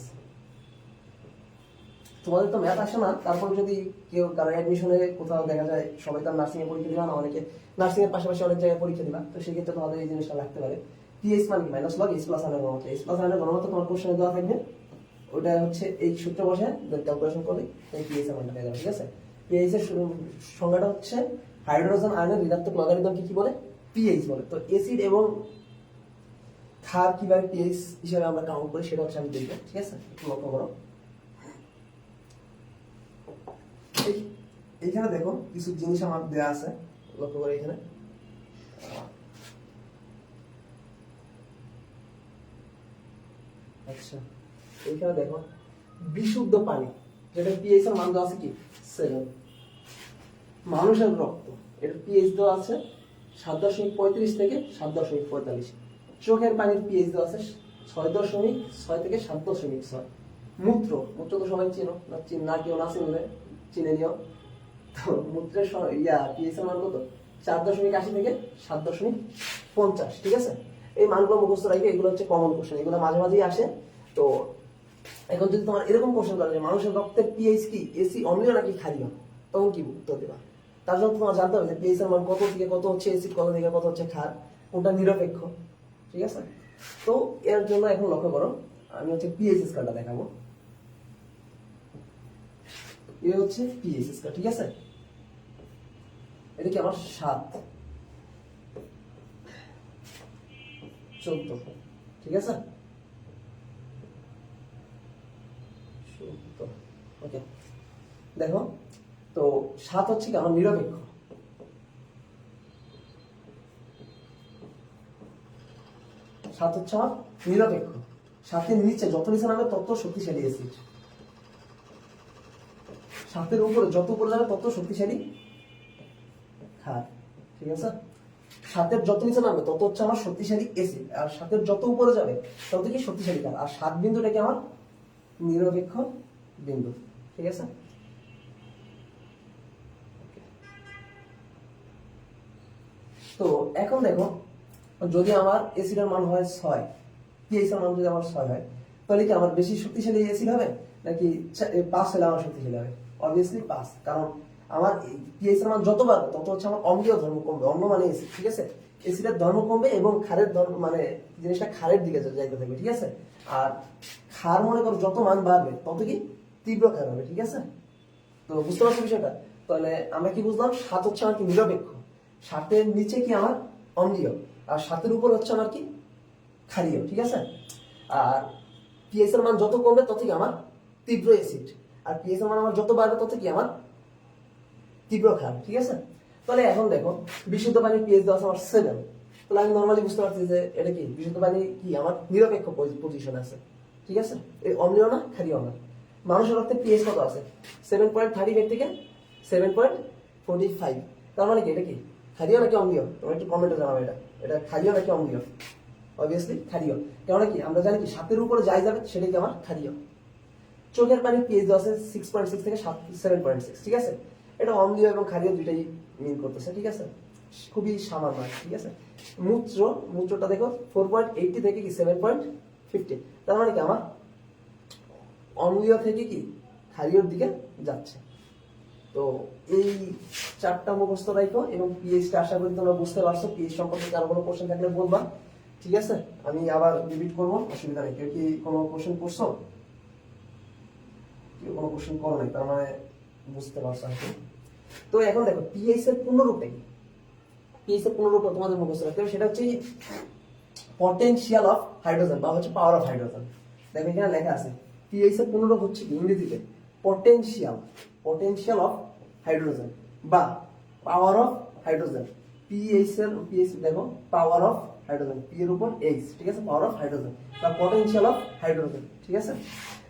তোমাদের তো ম্যাথ আসে না, তারপর যদি কেউ কারো অ্যাডমিশনে কোথাও দেখা যায়, সবাই তার নার্সিং এ পরীক্ষা দিবা না, অনেকে নার্সিং এর পাশাপাশি অনেক জায়গায় পরীক্ষা দিবা, তো সেই ক্ষেত্রে তোমাদের এই জিনিসটা লাগতে পারে। পিএইচ মানে কি, মাইনাস লগ এইচ প্লাস আয়নের ঘনমাত্রা। এইচ প্লাস আয়নের ঘনমাত্রা তোমার কোশ্চেনে দেওয়া থাকবে, ওটা হচ্ছে এই সূত্র বসে ক্যালকুলেশন করলে এই পিএইচ এর মানটা পেয়ে যাবে, ঠিক আছে? পিএইচ এর সংজ্ঞাটা হচ্ছে হাইড্রোজেন আয়নের ঋণাত্মক লগারিদমকে কি বলে, পিএইচ বলে। তো এসিড এবং ক্ষার কিভাবে পিএইচ হিসেবে আমরা কাউন্ট করি সেটা হচ্ছে আমি দেখবো, ঠিক আছে? একটু লক্ষ্য করো, এইখানে দেখো কিছু জিনিস আমার দেয়া আছে, লক্ষ্য করে এখানে। আচ্ছা, এইখানে দেখো বিশুদ্ধ পানি, যেটা পিএইচ এর মান দেওয়া আছে কি 7। মানুষের রক্ত, এর পিএইচ দেওয়া আছে 7.35 থেকে 7.45। চোখের পানির পিএইচ দেওয়া আছে 6.6 থেকে 7.6। মূত্র তো সবাই চিনো, না কেউ না চিনলে চিনে নিও। তো মূত্রের পিএইচ এর মান কত? 4.80 থেকে 7.50। ঠিক আছে, এই মানগুলো মুখস্থ রাখবে, এগুলো হচ্ছে কমন কোশ্চেন, এগুলো মাঝে মাঝেই আসে। তো এখন যদি তোমার এরকম কোশ্চেন করে যে মানুষের রক্তের পিএইচ কি এসি অম্লীয় নাকি ক্ষারীয়, তখন কি উত্তর দেবা? তার জন্য তোমার জানতে হবে যে পিএইচ এর মান কত থেকে কত হচ্ছে এসিড, কত থেকে কত হচ্ছে ক্ষার, কোনটা নিরপেক্ষ। ঠিক আছে, তো এর জন্য এখন লক্ষ্য করো, আমি হচ্ছে পিএইচ স্কেলটা দেখাবো। এ হচ্ছে পিএইচ স্কেল। ঠিক আছে, এটা কি আমার 7, 14। ঠিক আছে, ওকে, দেখো তো 7 হচ্ছে কি আমার নিরপেক্ষ, 7 হচ্ছে আমার নিরপেক্ষ। 7-এর নিচে যত নিচে নামে তত শক্তিশালী অ্যাসিড, 7-এর উপরে যত উপরে যাবে তত শক্তিশালী ক্ষার। ঠিক আছে, 7-এর যত নিচে নামবে তত হচ্ছে আমার শক্তিশালী অ্যাসিড, আর 7-এর যত উপরে যাবে তত কি শক্তিশালী ক্ষার। আর 7 বিন্দুটা কি আমার নিরপেক্ষ বিন্দু। ঠিক আছে, তো এখন দেখো, যদি আমার অ্যাসিডের মান হয় 6, পিএইচ এর মান যদি আমার 6 হয়, তাহলে কি আমার বেশি শক্তিশালী অ্যাসিড হবে নাকি 5 হলে আমার শক্তিশালী হবে? অবভিয়াসলি 5, কারণ আমার পিএইচ এর মান যত বাড়বে তত হচ্ছে আমার অম্লীয় ধর্ম কমবে। অম্ল মানে অ্যাসিড। ঠিক আছে, অ্যাসিডের ধর্ম কমবে এবং ক্ষারের ধর্ম মানে জিনিসটা ক্ষারের দিকে যাইতে থাকবে। ঠিক আছে, আর ক্ষার মনে করো যত মান বাড়বে তত কি তীব্র ক্ষার হবে। ঠিক আছে, তো বুঝতে পারছো বিষয়টা? তাহলে আমরা কি বুঝলাম? 7 হচ্ছে আমার কি নিরপেক্ষ, 7-এর নিচে কি আমার অম্লীয়, আর 7-এর উপর হচ্ছে আমার কি ক্ষারীয়। ঠিক আছে, আর পিএইচ এর মান যত কমবে তত কি আমার তীব্র অ্যাসিড, আর পিএইচ এর মান আমার যত বাড়বে তত কি আমার তীব্র ক্ষার। ঠিক আছে, তাহলে এখন দেখো বিশুদ্ধ পানির পিএইচ দেওয়া আছে আমার 7, তাহলে আমি নরমালি বুঝতে পারছি যে এটা কি বিশুদ্ধ পানি কি আমার নিরপেক্ষ পজিশন আছে। ঠিক আছে, এই অম্লীয় না ক্ষারীয় না। মানুষের রক্তে পিএইচ কত আছে? 7.38 থেকে 7.45। তার মানে কি এটা কি ক্ষারীয় নাকি অম্লীয়? তোমরা একটু কমেন্টে জানাবে এটা ক্ষারীয় নাকি অম্লীয়। অবভিয়াসলি ক্ষারীয়, কেননা কি আমরা জানি কি 7-এর উপরে যাই যাবে সেটাই কি আমার ক্ষারীয়। চোখের পানির পিএইচ দেওয়া আছে 6.6 থেকে 7.6। ঠিক আছে, এটা অম্লীয় এবং ক্ষারীয় দুইটাই মিন করতেছে। ঠিক আছে, খুবই সামান্য। ঠিক আছে, মূত্রটা দেখো 4.80 থেকে কি 7.50। তার মানে কি আমার অম্লীয় থেকে কি ক্ষারীয়র দিকে যাচ্ছে। তো এই 4টা মুখস্থ রাখো এবং পিএইচটা আশা করি তোমরা বুঝতে পারছো। পিএইচ সম্পর্কে কারো কোনো কোশ্চেন থাকলে বলবা। ঠিক আছে, আমি আবার রিপিট করবো, অসুবিধা নেই। কেউ কি কোনো কোশ্চেন করছো? কেউ কোনো কোশ্চেন করো নাই, তার মানে বুঝতে পারছো আর কি। তো এখন দেখো পিএইচ এর পূর্ণরূপটা কি? পিএইচ এর পূর্ণরূপ তোমাদের মুখস্থ রাখতে হবে, সেটা হচ্ছে পটেনশিয়াল অফ হাইড্রোজেন বা হচ্ছে পাওয়ার অফ হাইড্রোজেন। দেখো এখানে লেখা আছে পিএইচ এর পূর্ণরূপ হচ্ছে ইংরেজিতে পটেনশিয়াল অফ হাইড্রোজেন বা পাওয়ার অফ হাইড্রোজেন। পিএইচ দেখো পাওয়ার অফ হাইড্রোজেন, পি এর উপর এইচ। ঠিক আছে, পাওয়ার অফ হাইড্রোজেন বা পটেনশিয়াল অফ হাইড্রোজেন। ঠিক আছে,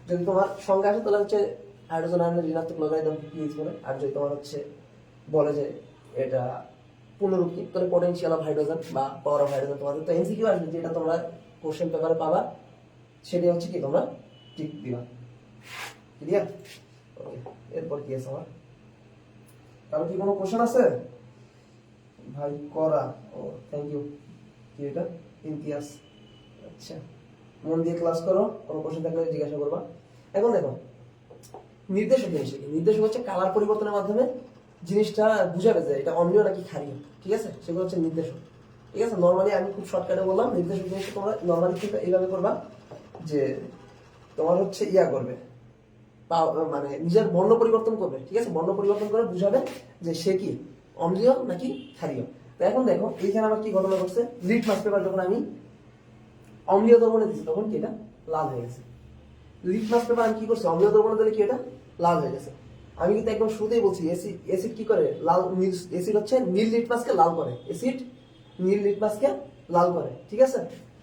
যদি তোমার সংখ্যা আসে তাহলে হচ্ছে হাইড্রোজেন আয়নের ঋণাত্মক লগারিদম পিএইচ বলে, আর যদি তোমার হচ্ছে বলে যে এটা পূর্ণরূপ কি, তাহলে পটেনশিয়াল অফ হাইড্রোজেন বা পাওয়ার অফ হাইড্রোজেন। তোমাদের তো এমসিকিউ আসবে, যেটা তোমরা কোশ্চেন পেপারে পাবা, সেটাই হচ্ছে কি তোমরা টিক দিবা। ক্লিয়ার? ওকে, এরপর কি আছে আমার? তাহলে কি কোনো কোশ্চেন আছে ভাই? করা, ও থ্যাংক ইউ। কি এটা? ইমতিয়াজ। আচ্ছা, মন দিয়ে ক্লাস করো, কোনো কোশ্চেন থাকলে জিজ্ঞাসা করবা। এখন দেখো নির্দেশক জিনিসটা কি? নির্দেশক হচ্ছে কালার পরিবর্তনের মাধ্যমে জিনিসটা বুঝাবে যে এটা অম্লীয় নাকি ক্ষারীয়। ঠিক আছে, সেগুলো হচ্ছে নির্দেশক। ঠিক আছে, নর্মালি আমি খুব শর্টকাটে বললাম। নির্দেশক জিনিসটা তোমরা নর্মালি কিন্তু এইভাবে করবা যে তোমার হচ্ছে করবে মানে নিজের বর্ণ পরিবর্তন করবে। ঠিক আছে, বর্ণ পরিবর্তন করে বুঝাবে যে সে কি অম্লীয় নাকি ক্ষারীয়। তো এখন দেখো এইখানে আমার কি ঘটনা ঘটছে, লিটমাস পেপার যখন আমি অম্লীয় দ্রবণে দিচ্ছি তখন কি এটা লাল হয়ে গেছে। লিটমাস পেপার আমি কি করছি, অম্লীয় দ্রবণে দিলে কি এটা লাল হয়ে গেছে। আমি কিন্তু একদম শুরুতেই বলছি অ্যাসিড কি করে লাল, অ্যাসিড হচ্ছে নীল লিটমাসকে লাল করে, অ্যাসিড নীল লিটমাসকে লাল করে। ঠিক আছে,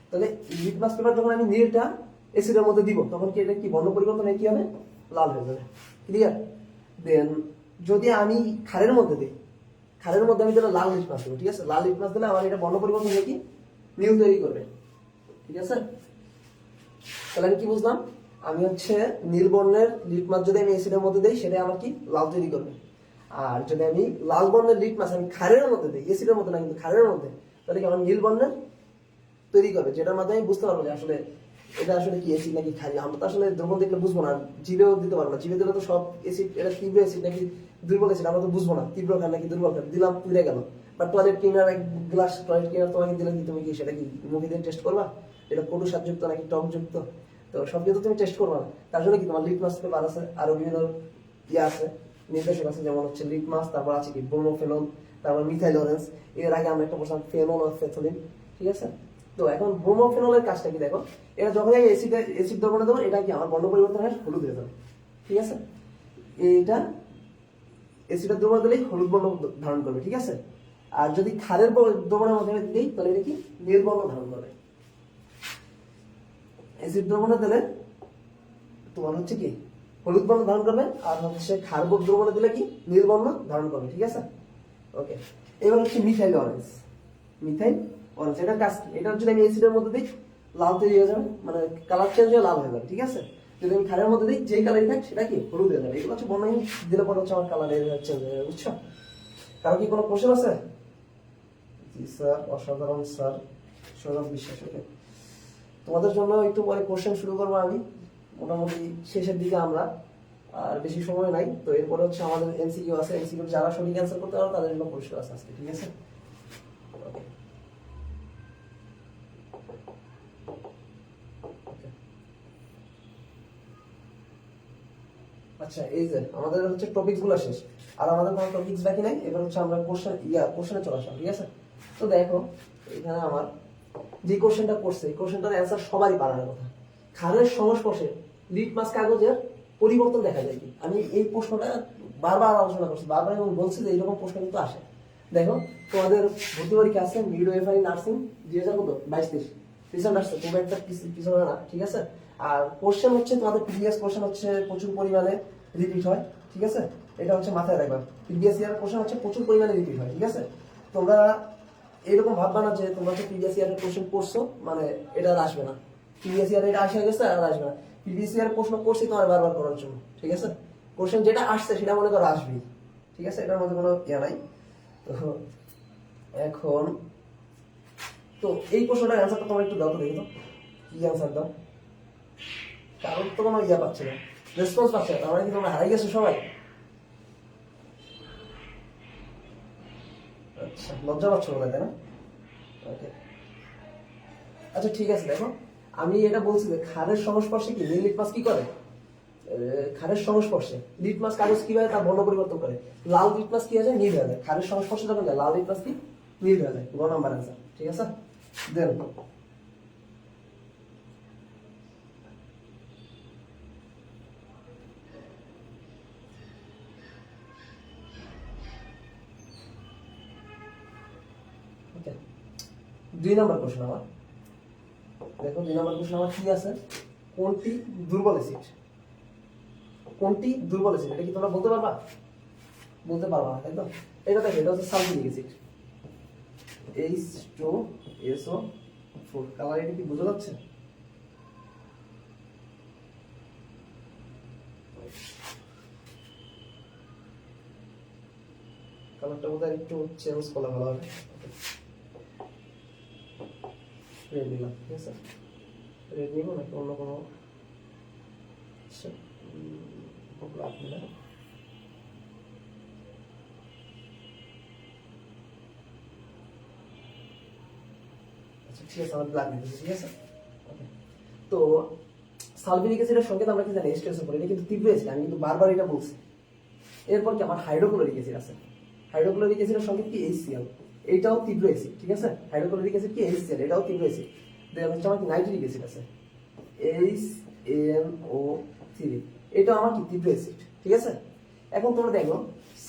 তাহলে লিটমাস পেপার যখন আমি নীলটা অ্যাসিডের মধ্যে দিব তখন কি এটা কি বর্ণ পরিবর্তন হয়ে কি হবে লাল হয়ে যাবে ক্লিয়ার দেন যদি আমি ক্ষারের মধ্যে দিই ক্ষারের মধ্যে আমি দিলে লাল লিটমাস দেবো ঠিক আছে লাল লিটমাস দিলে আমার এটা বর্ণ পরিবর্তন হয়ে কি নীল তৈরি করবে ঠিক আছে তাহলে আমি কি বুঝলাম আমি হচ্ছে নীল বর্ণের লিটমাস যদি আমি অ্যাসিডের মধ্যে দিই সেটা আমার কি লাল তৈরি করবে আর যদি আমি লাল বর্ণের লিটমাস আমি ক্ষারের মধ্যে দিই অ্যাসিডের মধ্যে না কিন্তু ক্ষারের মধ্যে তাহলে কি আমার নীল বর্ণের তৈরি করবে যেটার মাধ্যমে আমি বুঝতে পারবো যে আসলে এটা আসলে কি অ্যাসিড নাকি ক্ষারীয় আমরা তো আসলে দ্রবণ দেখলে বুঝবো না জিভেও দিতে পারবো না জিভে দিলে তো সব অ্যাসিড এটা তীব্র অ্যাসিড নাকি দুর্বল অ্যাসিড আমরা তো বুঝবো না তীব্র ক্ষার নাকি দুর্বল ক্ষার দিলাম পুড়ে গেল বা টয়লেট ক্লিনার এক গ্লাস টয়লেট ক্লিনার তোমাকে দিলে কি তুমি কি সেটা কি মুখে দিয়ে টেস্ট করবা এটা কটু স্বাদযুক্ত নাকি টকযুক্ত তো সব কিছু তুমি টেস্ট করবা না তার জন্য কি তোমার লিটমাস পেপার আছে আরো বিভিন্ন ইয়ে আছে নির্দেশক আছে যেমন হচ্ছে লিটমাস তারপর আছে কি ব্রোমোফেনল তারপর মিথাইল অরেঞ্জ এর আগে আমরা একটা পড়ছিলাম ফেনল আর ফেথলিন ঠিক আছে তো এখন ব্রোমোফেনলের কাজটা কি দেখো এটা যখন আমি অ্যাসিড দ্রবণে দেবো এটা কি আমার বর্ণ পরিবর্তন হয় হলুদ হয়ে যাবে ঠিক আছে এইটা অ্যাসিডের দ্রবণে দিলেই হলুদ বর্ণ ধারণ করবে ঠিক আছে আর যদি ক্ষারের দ্রবণের মধ্যে দিই তাহলে এটা কি নীল বর্ণ ধারণ করবে অ্যাসিড দ্রবণে দিলে তোমার হচ্ছে কি হলুদ বর্ণ ধারণ করবে আর হচ্ছে ক্ষার দ্রবণে দিলে কি নীল বর্ণ ধারণ করবে ঠিক আছে ওকে এবার হচ্ছে মিথাইল অরেঞ্জ মিথাইল অরেঞ্জ এটার কাজ কি এটা যদি আমি অ্যাসিডের মধ্যে দিই লাল তৈরি হয়ে যাবে মানে কালার চেঞ্জ হয়ে লাল হয়ে যাবে ঠিক আছে যদি আমি ক্ষারের মধ্যে দিই যেই কালারই থাক সেটা কি হলুদ হয়ে যাবে এগুলো হচ্ছে বর্ণহীন দিলে পরে হচ্ছে আমার কালার চেঞ্জ হয়ে যাবে বুঝছো কারো কি কোনো কোশ্চেন আছে জি স্যার অসাধারণ স্যার সৌরভ বিশ্বাস ওকে তোমাদের জন্য একটু পরে কোশ্চেন শুরু করবো আমি মোটামুটি শেষের দিকে আমরা আর বেশি সময় নাই তো এরপরে হচ্ছে আমাদের এমসিকিউ আছে এমসিকিউ যারা সঠিক অ্যান্সার করতে পারো তাদের জন্য পুরস্কার আছে আজকে ঠিক আছে আচ্ছা এই যে আমাদের হচ্ছে টপিকস গুলো শেষ আর আমাদের কোনো টপিকস বাকি নাই এবার হচ্ছে আমরা কোশ্চেনে চলে আসলাম ঠিক আছে তো দেখো এখানে আমার যে কোশ্চেনটা করছে এই কোশ্চেনটার অ্যান্সার সবারই পারার কথা ক্ষারের সংস্পর্শে লিটমাস কাগজের পরিবর্তন দেখা যায় কি আমি এই প্রশ্নটা বারবার আলোচনা করছি বারবার এবং বলছি যে এইরকম প্রশ্ন কিন্তু আসে দেখো তোমাদের ভর্তি পরীক্ষা আছে মিডওয়েফারি নার্সিং 2022 রিসেন্ট আসছে খুব একটা পিছনে না ঠিক আছে আর কোশ্চেন হচ্ছে তোমাদের প্রিভিয়াস কোশ্চেন হচ্ছে প্রচুর পরিমাণে রিপিট হয় ঠিক আছে এটা হচ্ছে মাথায় রাখবা প্রিভিয়াস ইয়ার কোশ্চেন হচ্ছে প্রচুর পরিমাণে রিপিট হয় ঠিক আছে তোমরা এরকম ভাববা না যে তোমরা হচ্ছে প্রিভিয়াস ইয়ারের কোশ্চেন পড়ছো মানে এটা আর আসবে না প্রিভিয়াস ইয়ারে এটা আসে গেছে আর আসবে না প্রিভিয়াস ইয়ারের প্রশ্ন করছি তোমার বারবার করার জন্য ঠিক আছে কোশ্চেন যেটা আসছে সেটা মনে করো আসবেই ঠিক আছে এটার মধ্যে কোনো ইয়া নাই তো এখন তো এই প্রশ্নটার অ্যান্সারটা তোমরা একটু দাও তো দেখি তো কি অ্যান্সার দাও কারণ তো কোনো ইয়া পাচ্ছে না রেসপন্স পাচ্ছে না তার মানে কি তোমরা হারাই গেছো সবাই আচ্ছা লজ্জা পাচ্ছ বলে তাই না ওকে আচ্ছা ঠিক আছে দেখো আমি এটা বলছি যে ক্ষারের সংস্পর্শে কি নীল লিটমাস কি করে ক্ষারের সংস্পর্শে লিটমাস কাগজ কিভাবে তার বর্ণ পরিবর্তন করে লাল লিটমাস কি হয়ে যায় নীল হয়ে যায় ক্ষারের সংস্পর্শে যখন যায় লাল লিটমাস কি নীল হয়ে যায় 1 নাম্বার অ্যান্সার ঠিক আছে দেন ওকে 2 নাম্বার কোশ্চেন আমার দেখো 2 নাম্বার কোশ্চেন আমার কি আছে কোনটি দুর্বল অ্যাসিড কোনটি দুর্বল অ্যাসিড এটা কি তোমরা বলতে পারবা বলতে পারবা না তাই তো এটা দেখো এটা হচ্ছে সালফিউরিক অ্যাসিড H2SO4 কালার এটা কি বোঝা যাচ্ছে কালারটা বোধহয় একটু চেঞ্জ করা ভালো হবে রেড নিলাম ঠিক আছে রেড নিব নাকি অন্য কোনো ব্ল্যাক নিলাম আচ্ছা ঠিক আছে আমার ব্ল্যাক নিতেছি ঠিক আছে ওকে তো সালফিউরিক অ্যাসিডের সংকেত আমরা কি জানি H2SO4 এটা কিন্তু তীব্র অ্যাসিড আমি কিন্তু বারবার এটা বলছি এরপর কি আমার হাইড্রোক্লোরিক অ্যাসিড আছে হাইড্রোক্লোরিক অ্যাসিডের সংকেত কি HCl এটাও তীব্র অ্যাসিড ঠিক আছে হাইড্রোক্লোরিক অ্যাসিড কি HCl এটাও তীব্র অ্যাসিড দেন হচ্ছে আমার কি নাইট্রিক অ্যাসিড আছে HNO3 এটাও আমার কি তীব্র অ্যাসিড ঠিক আছে এখন তোমরা দেখো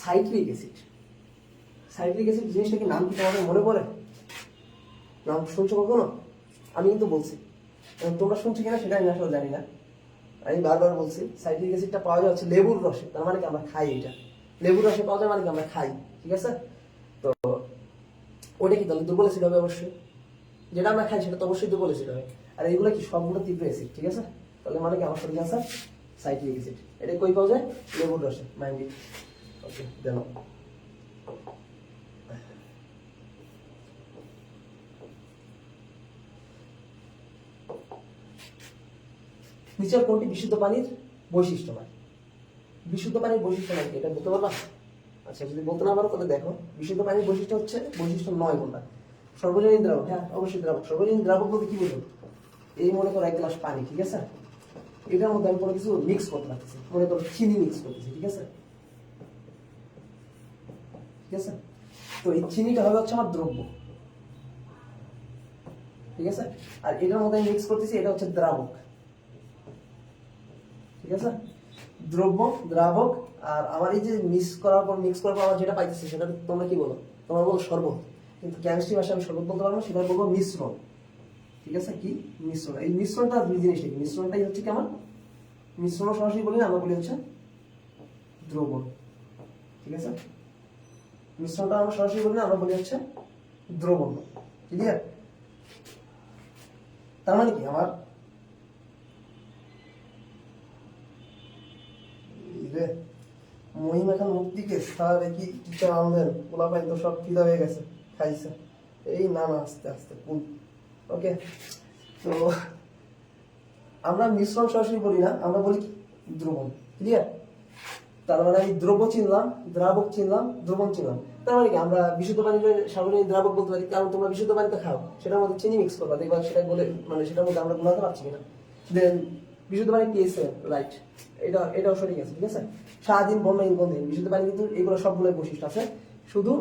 সাইট্রিক অ্যাসিড জিনিসটা কি নাম কি তোমাদের মনে পড়ে নাম শুনছো কখনো আমি কিন্তু বলছি তোমরা শুনছো কিনা সেটা আমি আসলে জানি না। আমি বারবার বলছি সাইট্রিক অ্যাসিডটা পাওয়া যায় হচ্ছে লেবুর রসে, তার মানে কি আমরা খাই এটা। লেবুর রসে পাওয়া যায় মানে কি আমরা খাই, ঠিক আছে? তো ওটা কি তাহলে দুর্বল অ্যাসিড হবে অবশ্যই, যেটা আমরা খাই সেটা তো অবশ্যই দুর্বল অ্যাসিড হবে। আর এইগুলো কি সবগুলো তীব্র অ্যাসিড, ঠিক আছে? তাহলে মানে কি আমার সঠিক অ্যান্সার সাইট্রিক অ্যাসিড। এটা কই পাওয়া যায়? লেবুর রসে, মাইন্ড ইট। ওকে, দেন নিচের কোনটি বিশুদ্ধ পানির বৈশিষ্ট্য নয়? বিশুদ্ধ পানির বৈশিষ্ট্য নয় কি, এটা বলতে পারবা? আচ্ছা, যদি বলতে না পারো তাহলে দেখো, বিশুদ্ধ পানির বৈশিষ্ট্য হচ্ছে বৈশিষ্ট্য নয় কোনটা? সর্বজনীন দ্রাবক, হ্যাঁ অবশ্যই দ্রাবক। সর্বজনীন দ্রাবক বলতে কি বুঝো? এই মনে করো এক গ্লাস পানি, ঠিক আছে? এটার মধ্যে আমি কোনো কিছু মিক্স করতে পারতেছি, মনে করো চিনি মিক্স করতেছি, ঠিক আছে? ঠিক আছে, তো এই চিনিটা হবে হচ্ছে আমার দ্রব্য, ঠিক আছে? আর এটার মধ্যে আমি মিক্স করতেছি, এটা হচ্ছে দ্রাবক, ঠিক আছে? দ্রব্য, দ্রাবক। আর আমার এই যে মিক্স করার পর আমার যেটা পাইতেছি সেটা তোমরা কি বলো? তোমরা বলো শরবত, কিন্তু কেমিস্ট্রি ভাষায় আমি শরবত বলতে পারবো না, সেটা বলবো মিশ্রণ, ঠিক আছে? কি মিশ্রণ? এই মিশ্রণটা দুই জিনিস, মিশ্রণটাই হচ্ছে কি আমার, মিশ্রণ সরাসরি বলি না, আমরা বলি হচ্ছে দ্রবণ, ঠিক আছে? মিশ্রণটা আমরা সরাসরি বলি না, আমরা বলি হচ্ছে দ্রবণ, ক্লিয়ার? তার মানে কি আমার মহিম এখন মুক্তিকে স্যার কি টিচার আনলেন, পোলা পাই তো সব ফিদা হয়ে গেছে, খাইছে এই না না আস্তে আস্তে কুল। ওকে, তো আমরা মিশ্রণ সরাসরি বলি না, আমরা বলি কি দ্রবণ, ক্লিয়ার? তার মানে আমি দ্রব্য চিনলাম, দ্রাবক চিনলাম, দ্রবণ চিনলাম। তার মানে কি আমরা বিশুদ্ধ পানিকে সার্বজনীন দ্রাবক বলতে পারি, কারণ তোমরা বিশুদ্ধ পানিতে খাও, সেটার মধ্যে চিনি মিক্স করবা, দেখবা সেটা বলে মানে সেটার মধ্যে আমরা গুণাতে পারছি কিনা। দেন বিশুদ্ধ পানি পিএসএ, রাইট, এটাও সঠিক আছে, ঠিক আছে? স্বাধীন, বর্ণহীন, গন্ধহীন, বিশুদ্ধ পানি কিন্তু এগুলো সবগুলো বৈশিষ্ট্য আছে, শুধু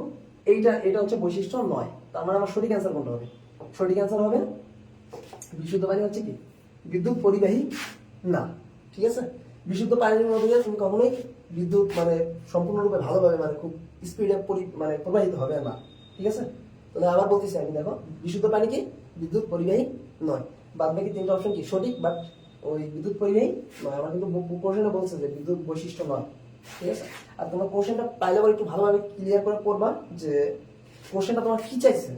এটা হচ্ছে বৈশিষ্ট্য নয়। তার মানে আমার সঠিক অ্যান্সার কোনটা হবে? সঠিক অ্যান্সার হবে বিশুদ্ধ পানি হচ্ছে কি বিদ্যুৎ পরিবাহী না, ঠিক আছে? বিশুদ্ধ পানির মধ্যে দিয়ে তুমি কখনোই বিদ্যুৎ মানে সম্পূর্ণরূপে ভালোভাবে মানে খুব স্পিডে মানে প্রবাহিত হবে না, ঠিক আছে? তাহলে আবার বলতেছি আমি, দেখো বিশুদ্ধ পানি কি বিদ্যুৎ পরিবাহী নয়। বাদ বাকি তিনটা অপশন কি সঠিক, বাট ওই বিদ্যুৎ পরিবাহী নয়। আমার কিন্তু কোশ্চেনে বলছে যে বিদ্যুৎ বৈশিষ্ট্য নয়, ঠিক আছে? আর তোমার কোশ্চেনটা পাইলে আবার একটু ভালোভাবে ক্লিয়ার করে পড়বা যে কোশ্চেনটা তোমার কি চাইছে,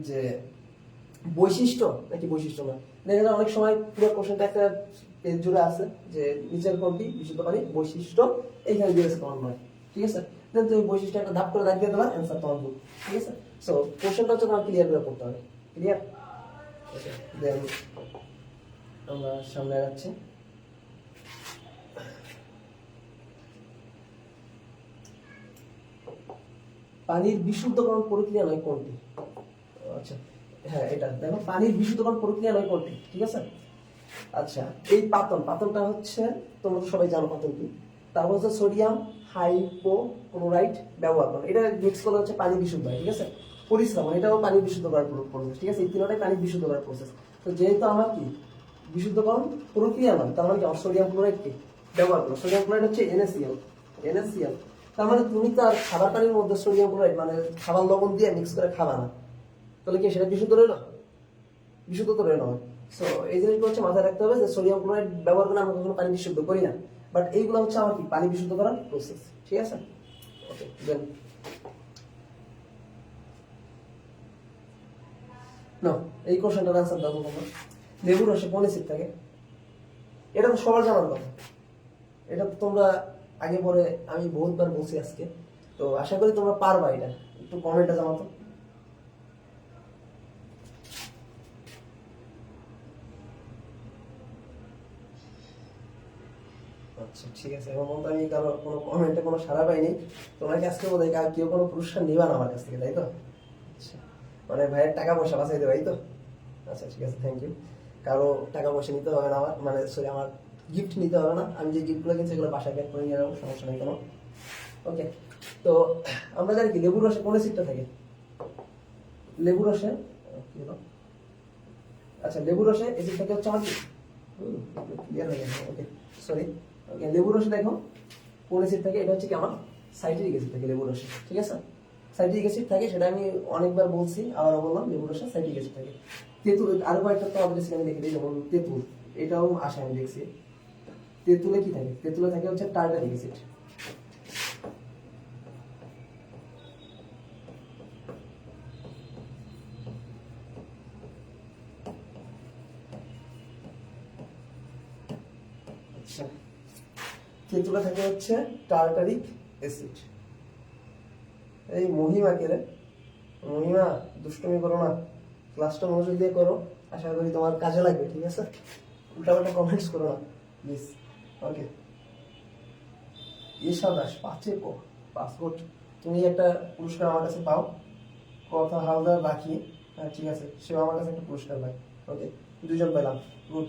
যে বৈশিষ্ট্য নাকি বৈশিষ্ট্য নয়। দেখা যায় অনেক সময় পুরো কোশ্চেনটা একটা পেজ জুড়ে আছে যে নিচের কোনটি বিশুদ্ধ পানির বৈশিষ্ট্য, এইখানে দিয়েছে তোমার নয়, ঠিক আছে? দেন তুমি বৈশিষ্ট্য একটা ধাপ করে দাঁড়িয়ে দিলা, অ্যান্সার তোমার ভুল, ঠিক আছে? সো কোশ্চেনটা হচ্ছে তোমার ক্লিয়ার করে পড়তে হবে, ক্লিয়ার? ওকে, দেন আমরা সামনে যাচ্ছি। পানির বিশুদ্ধকরণ প্রক্রিয়া নয় কোনটি? আচ্ছা, হ্যাঁ এটা দেখো, পানির বিশুদ্ধকরণ প্রক্রিয়া নয় কোনটি, ঠিক আছে? আচ্ছা, এই পাতনটা হচ্ছে তোমরা তো সবাই জানো পাতন কি। তারপর হচ্ছে সোডিয়াম হাইপোক্লোরাইড ব্যবহার করো, এটা মিক্স করলে হচ্ছে পানি বিশুদ্ধ হয়, ঠিক আছে? পরিশ্রমণ, এটাও পানি বিশুদ্ধ করার প্রসেস, ঠিক আছে? এই তিনটাই পানি বিশুদ্ধ করার প্রসেস। তো যেহেতু আমার কি বিশুদ্ধকরণ প্রক্রিয়া নয়, তার মানে কি আমার সোডিয়াম ক্লোরাইড কি ব্যবহার করো। সোডিয়াম ক্লোরাইড হচ্ছে NaCl। তার মানে তুমি তার খাবার পানির মধ্যে সোডিয়াম ক্লোরাইড মানে খাবার লবণ দিয়ে মিক্স করে খাবা না, তাহলে কি সেটা বিশুদ্ধ রইল? বিশুদ্ধ তো রইল না। সো এই জিনিসগুলো হচ্ছে মাথায় রাখতে হবে যে সোডিয়াম ক্লোরাইড ব্যবহার করে আমরা কখনো পানি বিশুদ্ধ করি না, বাট এইগুলো হচ্ছে আমার কি পানি বিশুদ্ধ করার প্রসেস, ঠিক আছে? ওকে, দেন না এই কোশ্চেনটার আনসার দাও তোমরা। লেবুর রসে কোন অ্যাসিড থাকে? এটা তো সবার জানার কথা, এটা তো তোমরা আগে পরে আমি বহুতবার বলছি আজকে, তো আশা করি তোমরা পারবা। এটা একটু কমেন্টে জানাতো। আচ্ছা ঠিক আছে, এখন পর্যন্ত আমি কারো কোনো কমেন্টে কোনো সাড়া পাইনি। তোমরা কি আজকে বোধহয় কেউ কোনো পুরস্কার নিবা না আমার কাছ থেকে, তাই তো? আচ্ছা, মানে ভাইয়ের টাকা পয়সা বাঁচাই দেবে, তাই তো? আচ্ছা ঠিক আছে, থ্যাংক ইউ। কারো টাকা পয়সা নিতে হবে না আমার, মানে সরি আমার গিফট নিতে হবে না। আমি যে গিফটগুলো কিনছি সেগুলো বাসায় প্যাক করে নিয়ে যাবো, সমস্যা নেই কোনো। ওকে, তো আমরা জানি কি লেবুর রসে কোন অ্যাসিডটা থাকে? লেবুর রসে কি হলো? আচ্ছা, লেবুর রসে অ্যাসিড থাকে হচ্ছে আমার কি ক্লিয়ার হয়ে গেছে। ওকে সরি, ওকে লেবুর রসে দেখো কোন অ্যাসিড থাকে, এটা হচ্ছে কি আমার সাইট্রিক অ্যাসিড থাকে লেবুর রসে, ঠিক আছে? সাইট্রিক অ্যাসিড থাকে, সেটা আমি অনেকবার বলছি, আবারও বললাম, লেবুর রসে সাইট্রিক অ্যাসিড থাকে। তেঁতুল আরো কয়েকটা তো আমাদের আমি দেখে দিই, যেমন তেঁতুল, এটাও আসে আমি দেখছি। তেঁতুলে কি থাকে? তেঁতুলে থাকে হচ্ছে টার্টারিক অ্যাসিড। আচ্ছা, তেঁতুলে থাকে হচ্ছে টার্টারিক অ্যাসিড। এই মহিমাকে রে, মহিমা দুষ্টুমি করো না, ক্লাসটা মনোযোগ দিয়ে করো, আশা করি তোমার কাজে লাগবে, ঠিক আছে? উল্টাপাল্টা কমেন্টস করো না please. Okay, Isha Das passport, তুমি একটা পুরস্কার আমার কাছে পাও, কথা হালদার বাকি, হ্যাঁ ঠিক আছে, সেও আমার কাছে একটা পুরস্কার পায়। ওকে, দুজন পেলাম, গুড।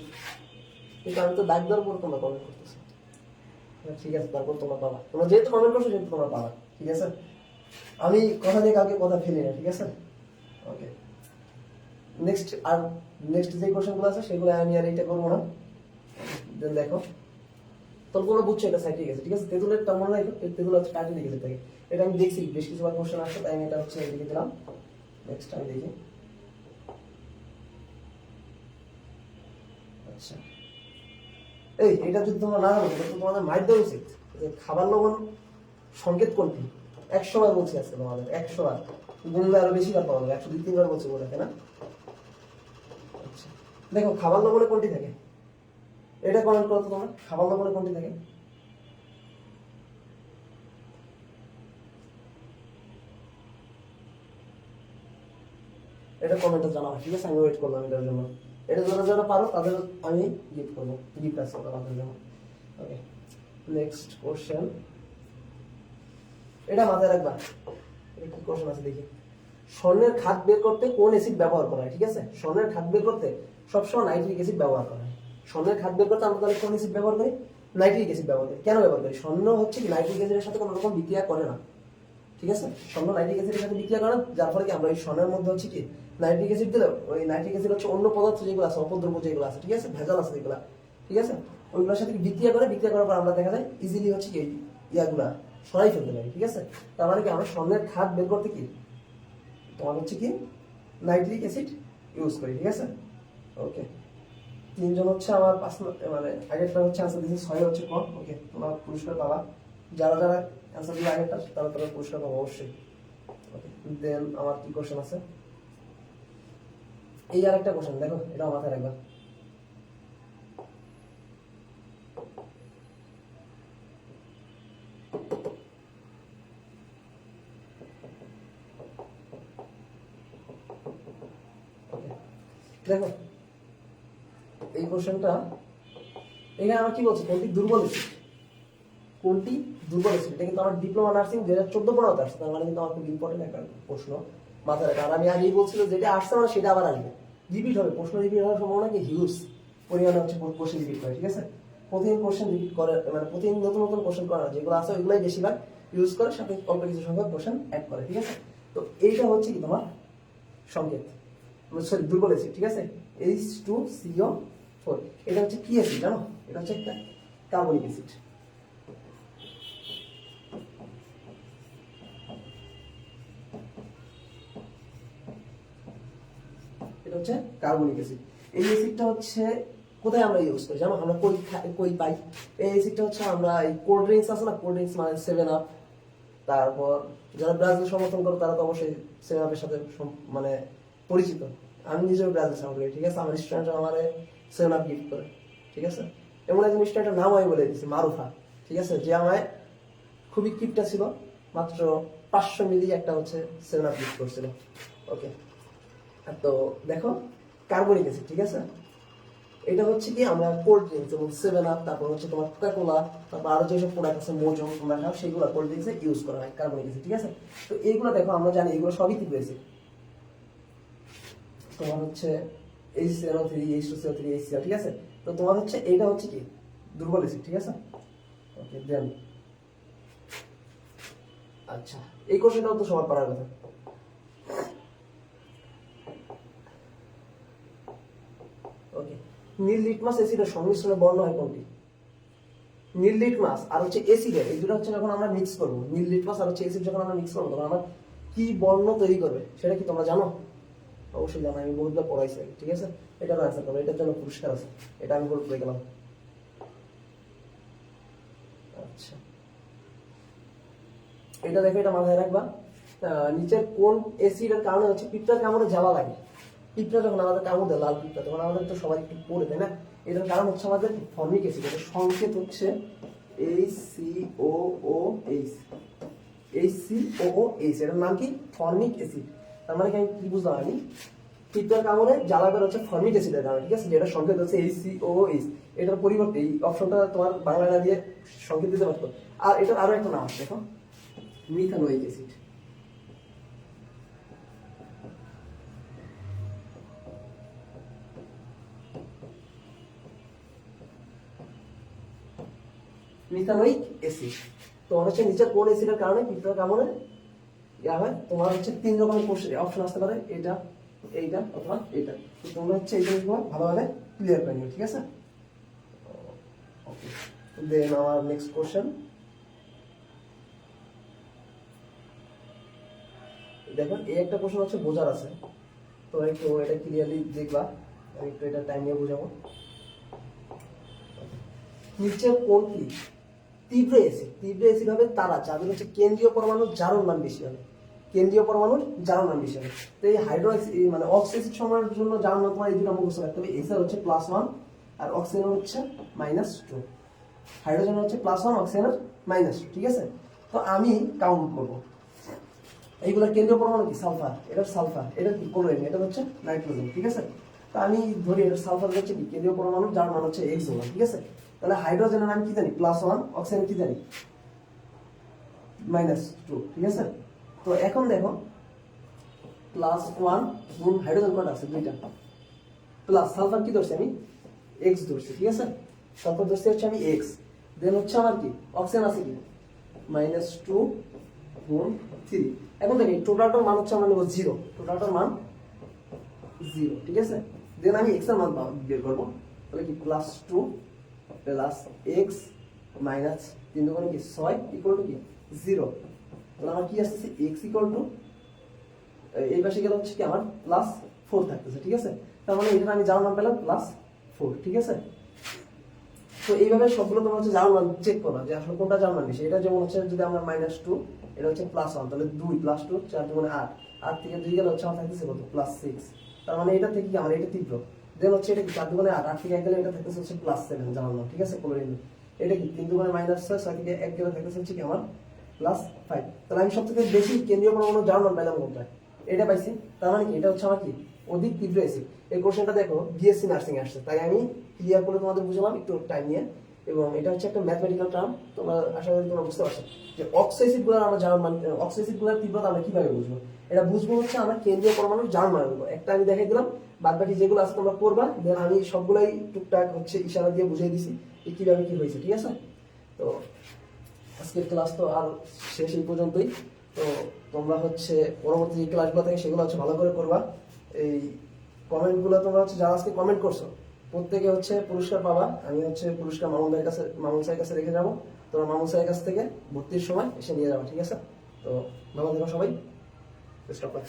কিন্তু আমি তো দাগ দেওয়ার পর তোমরা কমেন্ট করতেছো, ঠিক আছে, তারপর তোমরা পাবা, তোমরা যেহেতু কমেন্ট করছো সেহেতু তোমরা পাবা, ঠিক আছে? আমি কথা দিয়ে কাউকে কথা ফেলি না, ঠিক আছে? ওকে, নেক্সট যে কোশ্চেনগুলো আছে সেগুলো আমি আর এটা করবো না। দেন দেখো, তোমরা বুঝছো এটা সাইট্রিক অ্যাসিড, ঠিক আছে? তেঁতুলেরটা মনে রাখো, তেঁতুল হচ্ছে টার্টারিক অ্যাসিড থাকে। এটা আমি দেখছি বেশ কিছুবার কোশ্চেন আসছে, তাই আমি এটা হচ্ছে লিখে দিলাম। নেক্সট আমি দেখি। আচ্ছা, এটা যদি তোমরা না জানো তাহলে তো তোমাদের মাইর দেওয়া উচিত যে খাবার লবণ সংকেত কোনটি। 100 বার বলছি আজকে তোমাদের, 100 বার, গুনলে আরো বেশি বার পাওয়া যাবে, 102-3 বার বলছি বলে, তাই না? আচ্ছা, দেখো খাবার লবণে কোনটি থাকে, এটা কমেন্ট করো তো তোমরা, খাবার লবণে কোনটি থাকে? এটা কমেন্টে জানাবো, ঠিক আছে? আমি ওয়েট করলাম এটার জন্য। এটা যারা যারা পারো তাদের আমি গিফট করবো, গিফট আছে তোমাদের জন্য। ওকে, নেক্সট কোশ্চেন, এটা মাথায় রাখবা। এটা কি কোশ্চেন আছে দেখি। স্বর্ণের খাদ বের করতে কোন অ্যাসিড ব্যবহার করা হয়? ঠিক আছে, স্বর্ণের খাদ বের করতে সবসময় নাইট্রিক অ্যাসিড ব্যবহার করা হয়। স্বর্ণের খাদ বের করতে আমরা তাহলে কোন অ্যাসিড ব্যবহার করি? নাইট্রিক অ্যাসিড ব্যবহার করি। কেন ব্যবহার করি? স্বর্ণ হচ্ছে কি নাইট্রিক অ্যাসিডের সাথে কোনো রকম বিক্রিয়া করে না, ঠিক আছে? স্বর্ণ নাইট্রিক অ্যাসিডের সাথে বিক্রিয়া করে, যার ফলে কি আমরা এই স্বর্ণের মধ্যে হচ্ছে কি নাইট্রিক অ্যাসিড দিলে ওই নাইট্রিক অ্যাসিড হচ্ছে অন্য পদার্থ যেগুলো আছে, অপদ্রব্য যেগুলো আছে, ঠিক আছে, ভেজাল আছে যেগুলো, ঠিক আছে, ওইগুলোর সাথে বিক্রিয়া করে, বিক্রিয়া করার পর আমরা দেখা যায় ইজিলি হচ্ছে কি ইয়াগুলা সরাই ফেলতে পারি, ঠিক আছে? তার মানে কি আমরা স্বর্ণের খাদ বের করতে কি তোমার হচ্ছে কি নাইট্রিক অ্যাসিড ইউজ করি, ঠিক আছে? ওকে, 3 জন হচ্ছে আমার 5 মানে আগেরটা হচ্ছে আনসার দিয়েছে, 6 হচ্ছে কম। ওকে, তোমরা পুরস্কার পাবা, যারা যারা আনসার দিয়ে আগেরটা তারা তারা পুরস্কার পাবো অবশ্যই। ওকে, দেন আমার কি কোশ্চেন আছে, এই আর একটা কোশ্চেন দেখো, এটা মাথায় রাখবা। দেখো এই কোশ্চেনটা, এখানে আমার কি বলছে, কোনটি দুর্বল অ্যাসিড, কোনটি দুর্বল অ্যাসিড? এটা কিন্তু আমার ডিপ্লোমা নার্সিং 2014-15 আসছে, তার মানে কিন্তু আমার খুব ইম্পর্টেন্ট একটা প্রশ্ন মাথায় রাখা। আর আমি আগেই বলছিল যেটা আসছে না সেটা আবার আসবে, রিপিট হবে, প্রশ্ন রিপিট হওয়ার সম্ভাবনা কি হিউজ পরিমাণে হচ্ছে কোশ্চেন রিপিট করে, ঠিক আছে? প্রতিদিন কোশ্চেন রিপিট করে, মানে প্রতিদিন নতুন নতুন কোশ্চেন করা, যেগুলো আছে ওইগুলাই বেশিরভাগ ইউজ করে, সাথে অল্প কিছু সংখ্যক কোশ্চেন অ্যাড করে, ঠিক আছে? তো এইটা হচ্ছে কি তোমার সংকেত, সরি দুর্বল অ্যাসিড, ঠিক আছে? H2CO4, এটা হচ্ছে কি অ্যাসিড জানো? এটা হচ্ছে একটা কার্বনিক অ্যাসিড। এটা হচ্ছে কার্বনিক অ্যাসিড। এই অ্যাসিডটা হচ্ছে কোথায় আমরা ইউজ করি জানো? আমরা কই পাই? এই অ্যাসিডটা হচ্ছে আমরা এই কোল্ড ড্রিঙ্কস আছে না, কোল্ড ড্রিঙ্কস মানে 7 আপ, তারপর যারা ব্রাজিল সমর্থন করে তারা তো অবশ্যই 7 আপের সাথে মানে পরিচিত। আমি নিজেও ব্রাজিল সাপোর্ট করি, ঠিক আছে? আমার স্টুডেন্ট আমার 7 আপ গিফট করে, ঠিক আছে? এমন একজন স্টুডেন্টের নাম আমি বলে দিচ্ছি, মারুফা, ঠিক আছে, যে আমায় খুবই কিপটা ছিল, মাত্র 500 মিলি একটা হচ্ছে 7 আপ গিফট করছিল। ওকে, তো দেখো কার্বনিক অ্যাসিড, ঠিক আছে? এটা হচ্ছে কি আমরা কোল্ড ড্রিঙ্কস যেমন 7 আপ, তারপর হচ্ছে তোমার কোকা-কোলা, তারপর আরো যেসব প্রোডাক্ট আছে মোজো তোমরা খাও, সেগুলো কোল্ড ড্রিঙ্কসে ইউজ করা হয় কার্বনিক অ্যাসিড, ঠিক আছে? তো এইগুলো দেখো আমরা জানি এগুলো সবই কি অ্যাসিড, তোমার হচ্ছে HCl3, H2CO3, HCl, ঠিক আছে? তো তোমার হচ্ছে এইটা হচ্ছে কি দুর্বল অ্যাসিড, ঠিক আছে? ওকে, দেন আচ্ছা, এই কোশ্চেনটাও তো সবার পারার কথা। ওকে, নীল লিটমাস অ্যাসিডের সংমিশ্রণে বর্ণ হয় কোনটি? নীল লিটমাস আর হচ্ছে অ্যাসিডের, এই দুটো হচ্ছে যখন আমরা মিক্স করবো, নীল লিটমাস আর হচ্ছে অ্যাসিড যখন আমরা মিক্স করবো তখন আমরা কি বর্ণ তৈরি করবে সেটা কি তোমরা জানো? অবশ্যই জানো, আমি বহুতবার পড়াইছি আগে, ঠিক আছে? এটার অ্যান্সার করবে, এটার জন্য পুরস্কার আছে, এটা আমি বলে গেলাম। আচ্ছা, এটা দেখো, এটা মাথায় রাখবা। নিচের কোন অ্যাসিডের কারণে হচ্ছে পিঁপড়ার কামড়ে জ্বালা লাগে? পিঁপড়া যখন আমাদের কামড় দেয়, লাল পিঁপড়া, তখন আমাদের তো সবাই একটু পড়ে, তাই না? এটার কারণ হচ্ছে আমাদের ফর্মিক অ্যাসিড। এটার সংকেত হচ্ছে HCOOH। HCOOH, এটার নাম কি? Formic acid. তার মানে কি আমি কি বুঝলাম? আমি পিঁপড়ার কামড়ে জ্বালা করে হচ্ছে ফর্মিক অ্যাসিডের কারণে, ঠিক আছে? যেটা সংকেত হচ্ছে HCOOH। এটার পরিবর্তে এই অপশনটা তোমার বাংলা না দিয়ে সংকেত দিতে পারতো। আর এটার আরো একটা নাম আছে, দেখো, মিথানোয়িক অ্যাসিড। Methanoic acid. তোমার হচ্ছে নিচের কোন অ্যাসিডের কারণে পিঁপড়ার কামড়ে ইয়া হয়? তোমার হচ্ছে 3 রকমের অপশন আসতে পারে, এটা, এইটা অথবা এটা। তো তোমরা হচ্ছে এইটা ভালোভাবে ক্লিয়ার করে নিও, ঠিক আছে? ওকে, দেন আমার নেক্সট কোশ্চেন। দেখো, এই একটা কোশ্চেন হচ্ছে বোঝার আছে, তো একটু এটা ক্লিয়ারলি দেখবা, আমি একটু এটা টাইম নিয়ে বোঝাবো। নিচের কোনটি তীব্র অ্যাসিড? তীব্র অ্যাসিড হবে তারা যাদের হচ্ছে কেন্দ্রীয় পরমাণুর জারণ মান বেশি হবে। কেন্দ্রীয় পরমাণুর জারণ মান বেশি হবে। তো এই মানে অক্সিজেন সময়ের জন্য জারণ মান তোমার এই দুটো মুখস্থ রাখতে হবে। এসআর হচ্ছে +1 আর অক্সিজেন হচ্ছে -2। হাইড্রোজেন হচ্ছে +1, অক্সিজেন -2, ঠিক আছে? তো আমি কাউন্ট করবো। এইগুলোর কেন্দ্রীয় পরমাণু কি? সালফার। এটা সালফার, এটা কি? ক্লোরিন। এটা হচ্ছে নাইট্রোজেন, ঠিক আছে? তো আমি ধরি এটা সালফার হচ্ছে কি? কেন্দ্রীয় পরমাণু, যার মান হচ্ছে X জোন, ঠিক আছে? তাহলে হাইড্রোজেনের আমি কি জানি? +1, অক্সিজেন কি জানি? -2, ঠিক আছে? তো এখন দেখো, +1 গুণ হাইড্রোজেন কয়টা আছে? 2টা। প্লাস সালফার কি ধরছি আমি? X ধরছি, ঠিক আছে? সালফার ধরছি হচ্ছে আমি X। দেন হচ্ছে আমার কি? অক্সিজেন আছে কি? -2 গুণ 3। এখন দেখি টোটালটার মান হচ্ছে আমরা নেব 0। টোটালটার মান 0, ঠিক আছে? দেন আমি x এর মান বের করব। তাহলে কি? +2 প্লাস x মাইনাস 3 দুগুণে কি? 6 ইকুয়াল টু কি? 0। তাহলে আমার কি আসছে? x ইকুয়াল টু, এই পাশে গেলে হচ্ছে কি আমার +4 থাকতেছে, ঠিক আছে? তার মানে এখানে আমি যার মান পেলাম +4, ঠিক আছে? তো এইভাবে সবগুলো তোমার হচ্ছে যার মান চেক করবা যে আসলে কোনটা যার মান বেশি। এটা যেমন হচ্ছে যদি আমরা -2, এটা হচ্ছে +1, তাহলে 2 + 2 4 দুগুণে 8, 8 থেকে 2 গেলে হচ্ছে আমার থাকতেছে কত? +6। তার মানে এটা থেকে কি আমার এটা তীব্র। দেন হচ্ছে এটা কি? 4 দুগুণে 8, 8 থেকে 1 গেলে এটা থাকতেছে হচ্ছে +7 যার মান, ঠিক আছে? ক্লোরিন। এটা কি? 3 দুগুণে -6, 6 থেকে 1 গেলে থাকতেছে হচ্ছে কি আমার +5। তাহলে আমি সবথেকে বেশি কেন্দ্রীয় পরমাণু যার মান পেলাম কোনটা? এটা পাইছি। তার মানে কি? এটা হচ্ছে আমার কি? অধিক তীব্র অ্যাসিড। এই কোশ্চেনটা দেখো বিএসসি নার্সিং আসছে, তাই আমি ক্লিয়ার করে তোমাদের বুঝালাম একটু টাইম নিয়ে। এবং এটা হচ্ছে একটা ম্যাথমেটিক্যাল টার্ম, তোমরা আশা করি তোমরা বুঝতে পারছো যে অক্সিসিড গুলোর আমরা জার্মান মান, অক্সিসিড গুলোর তীব্রতা আমরা কিভাবে বুঝবো? এটা বুঝবো হচ্ছে আমরা কেন্দ্রীয় পরমাণুর জার্মান মানগুলো একটা আমি দেখাই দিলাম, বাদ বাকি যেগুলো আছে তোমরা করবা। দেন আমি সবগুলাই টুকটাক হচ্ছে ইশারা দিয়ে বুঝিয়ে দিছি কিভাবে কি হয়েছে, ঠিক আছে? তো আজকের ক্লাস তো আর শেষ এই পর্যন্তই। তো তোমরা হচ্ছে পরবর্তী যে ক্লাসগুলো থাকে সেগুলো হচ্ছে ভালো করে করবা। এই কমেন্টগুলো তোমরা হচ্ছে যারা আজকে কমেন্ট করছো প্রত্যেকে হচ্ছে পুরস্কার পাবা। আমি হচ্ছে পুরস্কার মামুন স্যারের কাছে রেখে যাবো। তোমরা মামুন স্যারের কাছ থেকে ভর্তির সময় এসে নিয়ে যাবো, ঠিক আছে? তো ভালো থেকো সবাই। Best of luck.